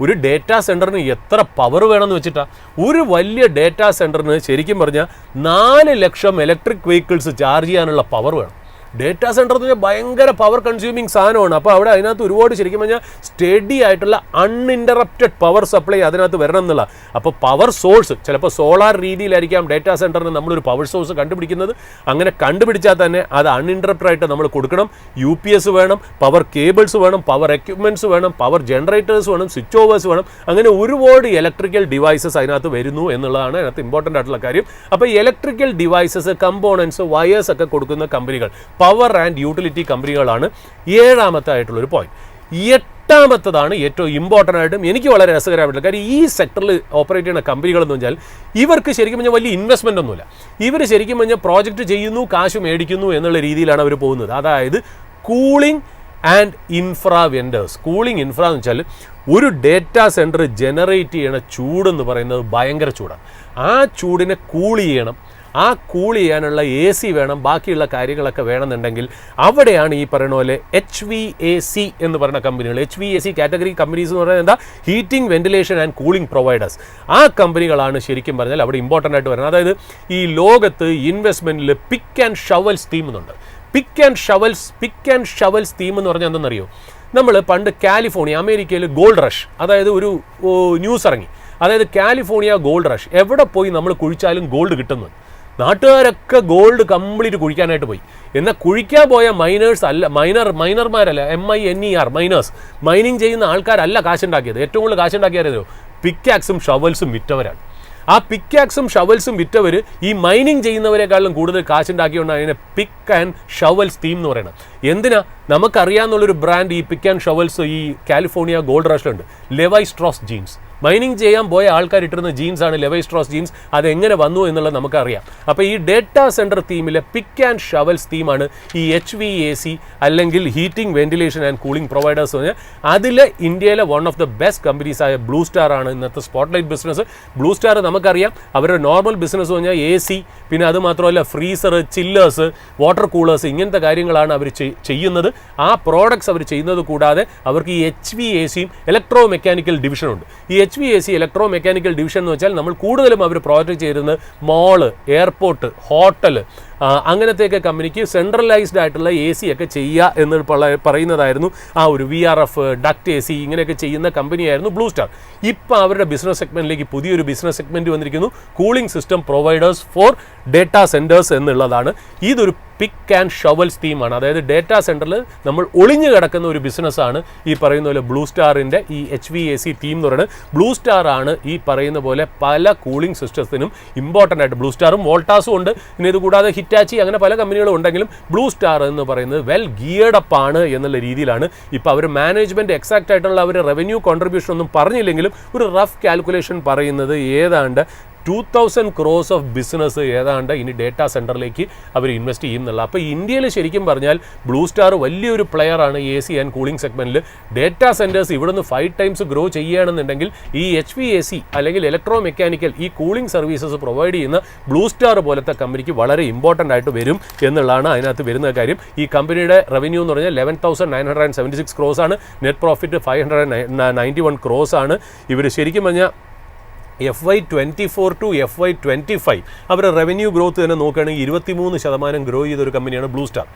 ഒരു ഡേറ്റാ സെൻറ്ററിന് എത്ര പവർ വേണമെന്ന് വെച്ചിട്ടാണ്? ഒരു വലിയ ഡേറ്റാ സെൻറ്ററിന് ശരിക്കും പറഞ്ഞാൽ 4 ലക്ഷം ഇലക്ട്രിക് വെഹിക്കിൾസ് ചാർജ് ചെയ്യാനുള്ള പവർ വേണം. ഡേറ്റാ സെൻറ്റർ എന്ന് പറഞ്ഞാൽ ഭയങ്കര പവർ കൺസ്യൂമിങ് സാധനമാണ്. അപ്പോൾ അവിടെ അതിനകത്ത് ഒരുപാട് ശരിക്കും പറഞ്ഞാൽ സ്റ്റഡി ആയിട്ടുള്ള അൺഇൻറ്ററപ്റ്റഡ് പവർ സപ്ലൈ അതിനകത്ത് വരണം എന്നുള്ള. അപ്പോൾ പവർ സോഴ്സ് ചിലപ്പോൾ സോളാർ രീതിയിലായിരിക്കാം ഡേറ്റാ സെൻറ്ററിന് നമ്മളൊരു പവർ സോഴ്സ് കണ്ടുപിടിക്കുന്നത്. അങ്ങനെ കണ്ടുപിടിച്ചാൽ തന്നെ അത് അൺഇൻറ്ററപ്റ്റഡ് ആയിട്ട് നമ്മൾ കൊടുക്കണം. UPS വേണം, പവർ കേബിൾസ് വേണം, പവർ എക്യുപ്മെൻറ്റ്സ് വേണം, പവർ ജനറേറ്റേഴ്സ് വേണം, സ്വിച്ച് ഓവേഴ്സ് വേണം. അങ്ങനെ ഒരുപാട് ഇലക്ട്രിക്കൽ ഡിവൈസസ് അതിനകത്ത് വരുന്നു എന്നുള്ളതാണ് അതിനകത്ത് ഇമ്പോർട്ടൻ്റ് ആയിട്ടുള്ള കാര്യം. അപ്പോൾ ഇലക്ട്രിക്കൽ ഡിവൈസസ്, കമ്പോണൻസ്, വയേഴ്സ് ഒക്കെ കൊടുക്കുന്ന കമ്പനികൾ പവർ ആൻഡ് യൂട്ടിലിറ്റി കമ്പനികളാണ് 7ാമത്തെ ആയിട്ടുള്ളൊരു പോയിന്റ്. 8ാമത്തതാണ് ഏറ്റവും ഇമ്പോർട്ടൻ്റ് ആയിട്ടും എനിക്ക് വളരെ രസകരമായിട്ടുള്ള കാര്യം. ഈ സെക്ടറിൽ ഓപ്പറേറ്റ് ചെയ്യുന്ന കമ്പനികളെന്ന് വെച്ചാൽ ഇവർക്ക് ശരിക്കും പറഞ്ഞാൽ വലിയ ഇൻവെസ്റ്റ്മെൻ്റ് ഒന്നുമില്ല. ഇവർ ശരിക്കും പറഞ്ഞാൽ പ്രോജക്റ്റ് ചെയ്യുന്നു, കാശ് മേടിക്കുന്നു എന്നുള്ള രീതിയിലാണ് അവർ പോകുന്നത്. അതായത് cooling and infra vendors. Cooling infra എന്ന് വെച്ചാൽ ഒരു ഡേറ്റാ സെൻറ്റർ ജനറേറ്റ് ചെയ്യണ ചൂടെന്ന് പറയുന്നത് ഭയങ്കര ചൂടാണ്. ആ ചൂടിനെ കൂൾ ചെയ്യണം. ആ കൂൾ ചെയ്യാനുള്ള AC വേണം, ബാക്കിയുള്ള കാര്യങ്ങളൊക്കെ വേണമെന്നുണ്ടെങ്കിൽ അവിടെയാണ് ഈ പറയുന്ന പോലെ HVAC എന്ന് പറയുന്ന കമ്പനികൾ. HVAC കാറ്റഗറി കമ്പനീസ് എന്ന് പറയുന്നത് എന്താ? Heating, ventilation and cooling providers. ആ കമ്പനികളാണ് ശരിക്കും പറഞ്ഞാൽ അവിടെ ഇമ്പോർട്ടൻ്റ് ആയിട്ട് വരുന്നത്. അതായത് ഈ ലോകത്ത് ഇൻവെസ്റ്റ്മെൻറ്റിൽ പിക്ക് ആൻഡ് ഷവൽസ് തീം എന്നുണ്ട്. പിക്ക് ആൻഡ് ഷവൽസ് തീം എന്ന് പറഞ്ഞാൽ എന്തെന്നറിയോ? നമ്മൾ പണ്ട് കാലിഫോർണിയ, അമേരിക്കയിൽ ഗോൾഡ് റഷ്, അതായത് ഒരു ന്യൂസ് ഇറങ്ങി. അതായത് കാലിഫോർണിയ ഗോൾഡ് റഷ്, എവിടെ പോയി നമ്മൾ കുഴിച്ചാലും ഗോൾഡ് കിട്ടുന്നു. നാട്ടുകാരൊക്കെ ഗോൾഡ് കംപ്ലീറ്റ് കുഴിക്കാനായിട്ട് പോയി. എന്നാൽ കുഴിക്കാൻ പോയ മൈനർമാരല്ല, MINER മൈനേഴ്സ്, മൈനിങ് ചെയ്യുന്ന ആൾക്കാരല്ല കാശുണ്ടാക്കിയത്. ഏറ്റവും കൂടുതൽ കാശുണ്ടാക്കിയാരോ? പിക്കാക്സും ഷവൽസും വിറ്റവരാണ്. ആ പിക്കാക്സും ഷവൽസും വിറ്റവർ ഈ മൈനിങ് ചെയ്യുന്നവരെക്കാളും കൂടുതൽ കാശുണ്ടാക്കിയോണ്ട് അതിനെ പിക്ക് ആൻഡ് ഷവൽസ് തീം എന്ന് പറയുന്നത്. എന്തിനാ? നമുക്കറിയാവുന്നുള്ളൊരു ബ്രാൻഡ് ഈ പിക്ക് ആൻഡ് ഷവൽസ് ഈ കാലിഫോർണിയ ഗോൾഡ് റഷിലുണ്ട്. Levi Strauss jeans. മൈനിങ് ചെയ്യാൻ പോയ ആൾക്കാർ ഇട്ടിരുന്ന ജീൻസാണ് ലെവൈ സ്ട്രോസ് ജീൻസ്. അതെങ്ങനെ വന്നു എന്നുള്ളത് നമുക്കറിയാം. അപ്പോൾ ഈ ഡേറ്റാ സെൻറ്റർ തീമിലെ പിക്ക് ആൻഡ് ഷവൽസ് തീമാണ് ഈ HVAC അല്ലെങ്കിൽ heating, ventilation and cooling providers എന്ന് പറഞ്ഞാൽ അതിൽ ഇന്ത്യയിലെ one of the best companies ആയ ബ്ലൂ സ്റ്റാർ ആണ് ഇന്നത്തെ സ്പോട്ട്ലൈറ്റ് ബിസിനസ്. ബ്ലൂ സ്റ്റാർ നമുക്കറിയാം അവരുടെ നോർമൽ ബിസിനസ് പറഞ്ഞാൽ AC, പിന്നെ അത് മാത്രമല്ല ഫ്രീസർ, ചില്ലേഴ്സ്, വാട്ടർ കൂളേഴ്സ്, ഇങ്ങനത്തെ കാര്യങ്ങളാണ് അവർ ചെയ്യുന്നത്. ആ പ്രോഡക്ട്സ് അവർ ചെയ്യുന്നത് കൂടാതെ അവർക്ക് ഈ HVACയും ഇലക്ട്രോ മെക്കാനിക്കൽ ഡിവിഷനുണ്ട്. ഈ HVAC ഇലക്ട്രോ മെക്കാനിക്കൽ ഡിവിഷൻ എന്ന് വെച്ചാൽ നമ്മൾ കൂടുതലും അവർ പ്രോജക്റ്റ് ചെയ്യുന്നത് മോള്, എയർപോർട്ട്, ഹോട്ടൽ, അങ്ങനത്തെയൊക്കെ കമ്പനിക്ക് സെൻട്രലൈസ്ഡ് ആയിട്ടുള്ള AC ഒക്കെ ചെയ്യുക എന്ന് പറയുന്നതായിരുന്നു. ആ ഒരു VRF, ഡക്ട് AC ഇങ്ങനെയൊക്കെ ചെയ്യുന്ന കമ്പനിയായിരുന്നു ബ്ലൂ സ്റ്റാർ. ഇപ്പോൾ അവരുടെ ബിസിനസ് സെഗ്മെൻറ്റിലേക്ക് പുതിയൊരു ബിസിനസ് സെഗ്മെൻറ്റ് വന്നിരിക്കുന്നു, cooling system providers for data centres എന്നുള്ളതാണ്. ഇതൊരു പിക്ക് ആൻഡ് ഷവൽസ് തീമാണ്. അതായത് ഡേറ്റാ സെൻറ്ററിൽ നമ്മൾ ഒളിഞ്ഞു കിടക്കുന്ന ഒരു ബിസിനസ്സാണ് ഈ പറയുന്ന പോലെ ബ്ലൂ സ്റ്റാറിൻ്റെ ഈ HVAC ടീം എന്ന് പറയുന്നത്. ബ്ലൂ സ്റ്റാർ ആണ് ഈ പറയുന്ന പോലെ പല കൂളിംഗ് സിസ്റ്റത്തിനും ഇമ്പോർട്ടൻ്റ് ആയിട്ട്. ബ്ലൂ സ്റ്റാറും വോൾട്ടാസും ഉണ്ട്. പിന്നെ ഇത് കൂടാതെ ഹിറ്റാച്ചി, അങ്ങനെ പല കമ്പനികളും ഉണ്ടെങ്കിലും ബ്ലൂ സ്റ്റാർ എന്ന് പറയുന്നത് വെൽ ഗിയർഡ് അപ്പ് ആണ് എന്നുള്ള രീതിയിലാണ് ഇപ്പോൾ അവർ മാനേജ്മെൻറ്റ് എക്സാക്റ്റ് ആയിട്ടുള്ള അവർ റവന്യൂ കോൺട്രിബ്യൂഷൻ ഒന്നും പറഞ്ഞില്ലെങ്കിലും ഒരു റഫ് കാൽക്കുലേഷൻ പറയുന്നത് ഏതാണ്ട് 2000 crores ഓഫ് ബിസിനസ് ഏതാണ്ട് ഇനി ഡേറ്റാ സെൻറ്ററിലേക്ക് അവർ ഇൻവെസ്റ്റ് ചെയ്യുന്നുള്ള. അപ്പോൾ ഇന്ത്യയിൽ ശരിക്കും പറഞ്ഞാൽ ബ്ലൂ സ്റ്റാർ വലിയൊരു പ്ലെയറാണ് AC ആൻഡ് കൂളിംഗ് സെഗ്മെൻറ്റിൽ. ഡേറ്റാ സെൻറ്റേഴ്സ് ഇവിടുന്ന് 5 times ഗ്രോ ചെയ്യുകയാണെന്നുണ്ടെങ്കിൽ ഈ HVAC അല്ലെങ്കിൽ ഇലക്ട്രോ മെക്കാനിക്കൽ ഈ കൂളിംഗ് സർവീസസ് പ്രൊവൈഡ് ചെയ്യുന്ന ബ്ലൂ സ്റ്റാർ പോലത്തെ കമ്പനിക്ക് വളരെ ഇമ്പോർട്ടൻ്റ് ആയിട്ട് വരും എന്നുള്ളതാണ് അതിനകത്ത് വരുന്ന കാര്യം. ഈ കമ്പനിയുടെ റവന്യൂ എന്ന് പറഞ്ഞാൽ 11,976 crores ആണ്. നെറ്റ് പ്രോഫിറ്റ് 591 crores ആണ്. ഇവർ ശരിക്കും പറഞ്ഞാൽ FY24 to FY25 അവരുടെ റവന്യൂ ഗ്രോത്ത് തന്നെ നോക്കുകയാണെങ്കിൽ 23% ഗ്രോ ചെയ്തൊരു കമ്പനിയാണ് ബ്ലൂ സ്റ്റാർ.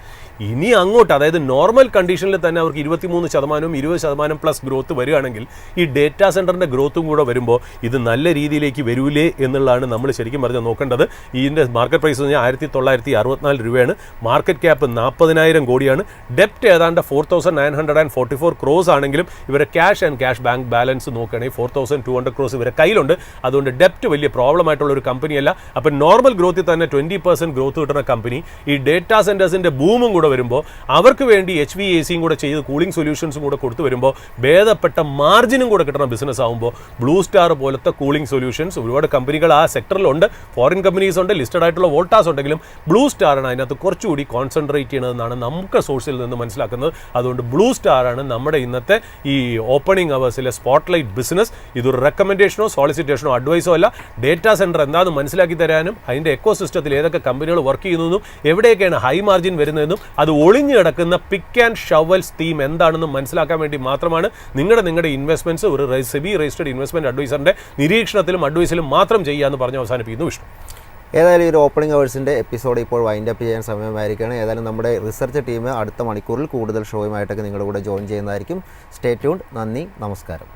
ഇനി അങ്ങോട്ട് അതായത് നോർമൽ കണ്ടീഷനിൽ തന്നെ അവർക്ക് 23%, 20% പ്ലസ് ഗ്രോത്ത് വരികയാണെങ്കിൽ ഈ ഡേറ്റാ സെൻറ്ററിൻ്റെ ഗ്രോത്തും കൂടെ വരുമ്പോൾ ഇത് നല്ല രീതിയിലേക്ക് വരൂലേ എന്നുള്ളതാണ് നമ്മൾ ശരിക്കും പറഞ്ഞാൽ നോക്കേണ്ടത്. ഇതിൻ്റെ മാർക്കറ്റ് പ്രൈസ് പറഞ്ഞാൽ 1964 രൂപയാണ്. മാർക്കറ്റ് ക്യാപ്പ് 40,000 കോടിയാണ്. ഡെപ്റ്റ് ഏതാണ്ട് 4,944 crores ആണെങ്കിലും ഇവരെ cash and cash bank balance നോക്കുകയാണെങ്കിൽ 4,200 crores ഇവരെ കയ്യിലുണ്ട്. അതുകൊണ്ട് ഡെപ്റ്റ് വലിയ പ്രോബ്ലം ആയിട്ടുള്ള ഒരു കമ്പനിയല്ല. അപ്പം നോർമൽ ഗ്രോത്തിൽ തന്നെ 20% ഗ്രോത്ത് കിട്ടുന്ന കമ്പനി ഈ ഡേറ്റാ സെൻറ്റേഴ്സിൻ്റെ ബൂമും കൂടെ വരുമ്പോൾ അവർക്ക് വേണ്ടി HVACയും കൂടെ ചെയ്ത് കൂളിംഗ് സൊല്യൂഷൻസും കൂടെ കൊടുത്തു വരുമ്പോൾ ഭേദപ്പെട്ട മാർജിനും കൂടെ കിട്ടുന്ന ബിസിനസ് ആകുമ്പോൾ ബ്ലൂ സ്റ്റാർ പോലത്തെ കൂളിംഗ് സൊല്യൂഷൻസ് ഒരുപാട് കമ്പനികൾ ആ സെക്ടറിലുണ്ട്. ഫോറിൻ കമ്പനീസ് ഉണ്ട്, ലിസ്റ്റഡ് ആയിട്ടുള്ള വോൾട്ടാസ് ഉണ്ടെങ്കിലും ബ്ലൂ സ്റ്റാറാണ് അതിനകത്ത് കുറച്ചുകൂടി കോൺസെൻട്രേറ്റ് ചെയ്യണമെന്നാണ് നമുക്ക് സോഴ്സിൽ നിന്ന് മനസ്സിലാക്കുന്നത്. അതുകൊണ്ട് ബ്ലൂ സ്റ്റാറാണ് നമ്മുടെ ഇന്നത്തെ ഈ ഓപ്പണിംഗ് അവേഴ്സിലെ സ്പോട്ട്ലൈറ്റ് ബിസിനസ്. ഇതൊരു റെക്കമെൻഡേഷനോ സോളിസിറ്റേഷനോ അഡ്വൈസോ അല്ല. ഡേറ്റാ സെൻറ്റർ എന്താണെന്ന് മനസ്സിലാക്കി തരാനും അതിൻ്റെ എക്കോ സിസ്റ്റത്തിൽ ഏതൊക്കെ കമ്പനികൾ വർക്ക് ചെയ്യുന്നതെന്നും എവിടെയൊക്കെയാണ് ഹൈ മാർജിൻ വരുന്നതെന്നും അത് ഒളിഞ്ഞു കിടക്കുന്ന പിക്ക് ആൻഡ് ഷവൽസ് തീം എന്താണെന്നും മനസ്സിലാക്കാൻ വേണ്ടി മാത്രമാണ് നിങ്ങളുടെ ഇൻവെസ്റ്റ്മെൻറ്റ്സ് ഒരു സെബി രജിസ്റ്റർഡ് ഇൻവെസ്റ്റ്മെൻറ്റ് അഡ്വൈസറിൻ്റെ നിരീക്ഷണത്തിലും അഡ്വൈസിലും മാത്രം ചെയ്യാമെന്ന് പറഞ്ഞ് അവസാനിപ്പിക്കുന്നു വിഷ്ണു. ഏതായാലും ഈ ഒരു ഓപ്പണിംഗ് അവേഴ്സിൻ്റെ എപ്പിസോഡ് ഇപ്പോൾ വൈൻഡ് അപ്പ് ചെയ്യാൻ സമയമായിരിക്കുകയാണ്. ഏതായാലും നമ്മുടെ റിസർച്ച് ടീം അടുത്ത മണിക്കൂറിൽ കൂടുതൽ ഷോയുമായിട്ടൊക്കെ നിങ്ങളുടെ കൂടെ ജോയിൻ ചെയ്യുന്നതായിരിക്കും. Stay tuned. നന്ദി, നമസ്കാരം.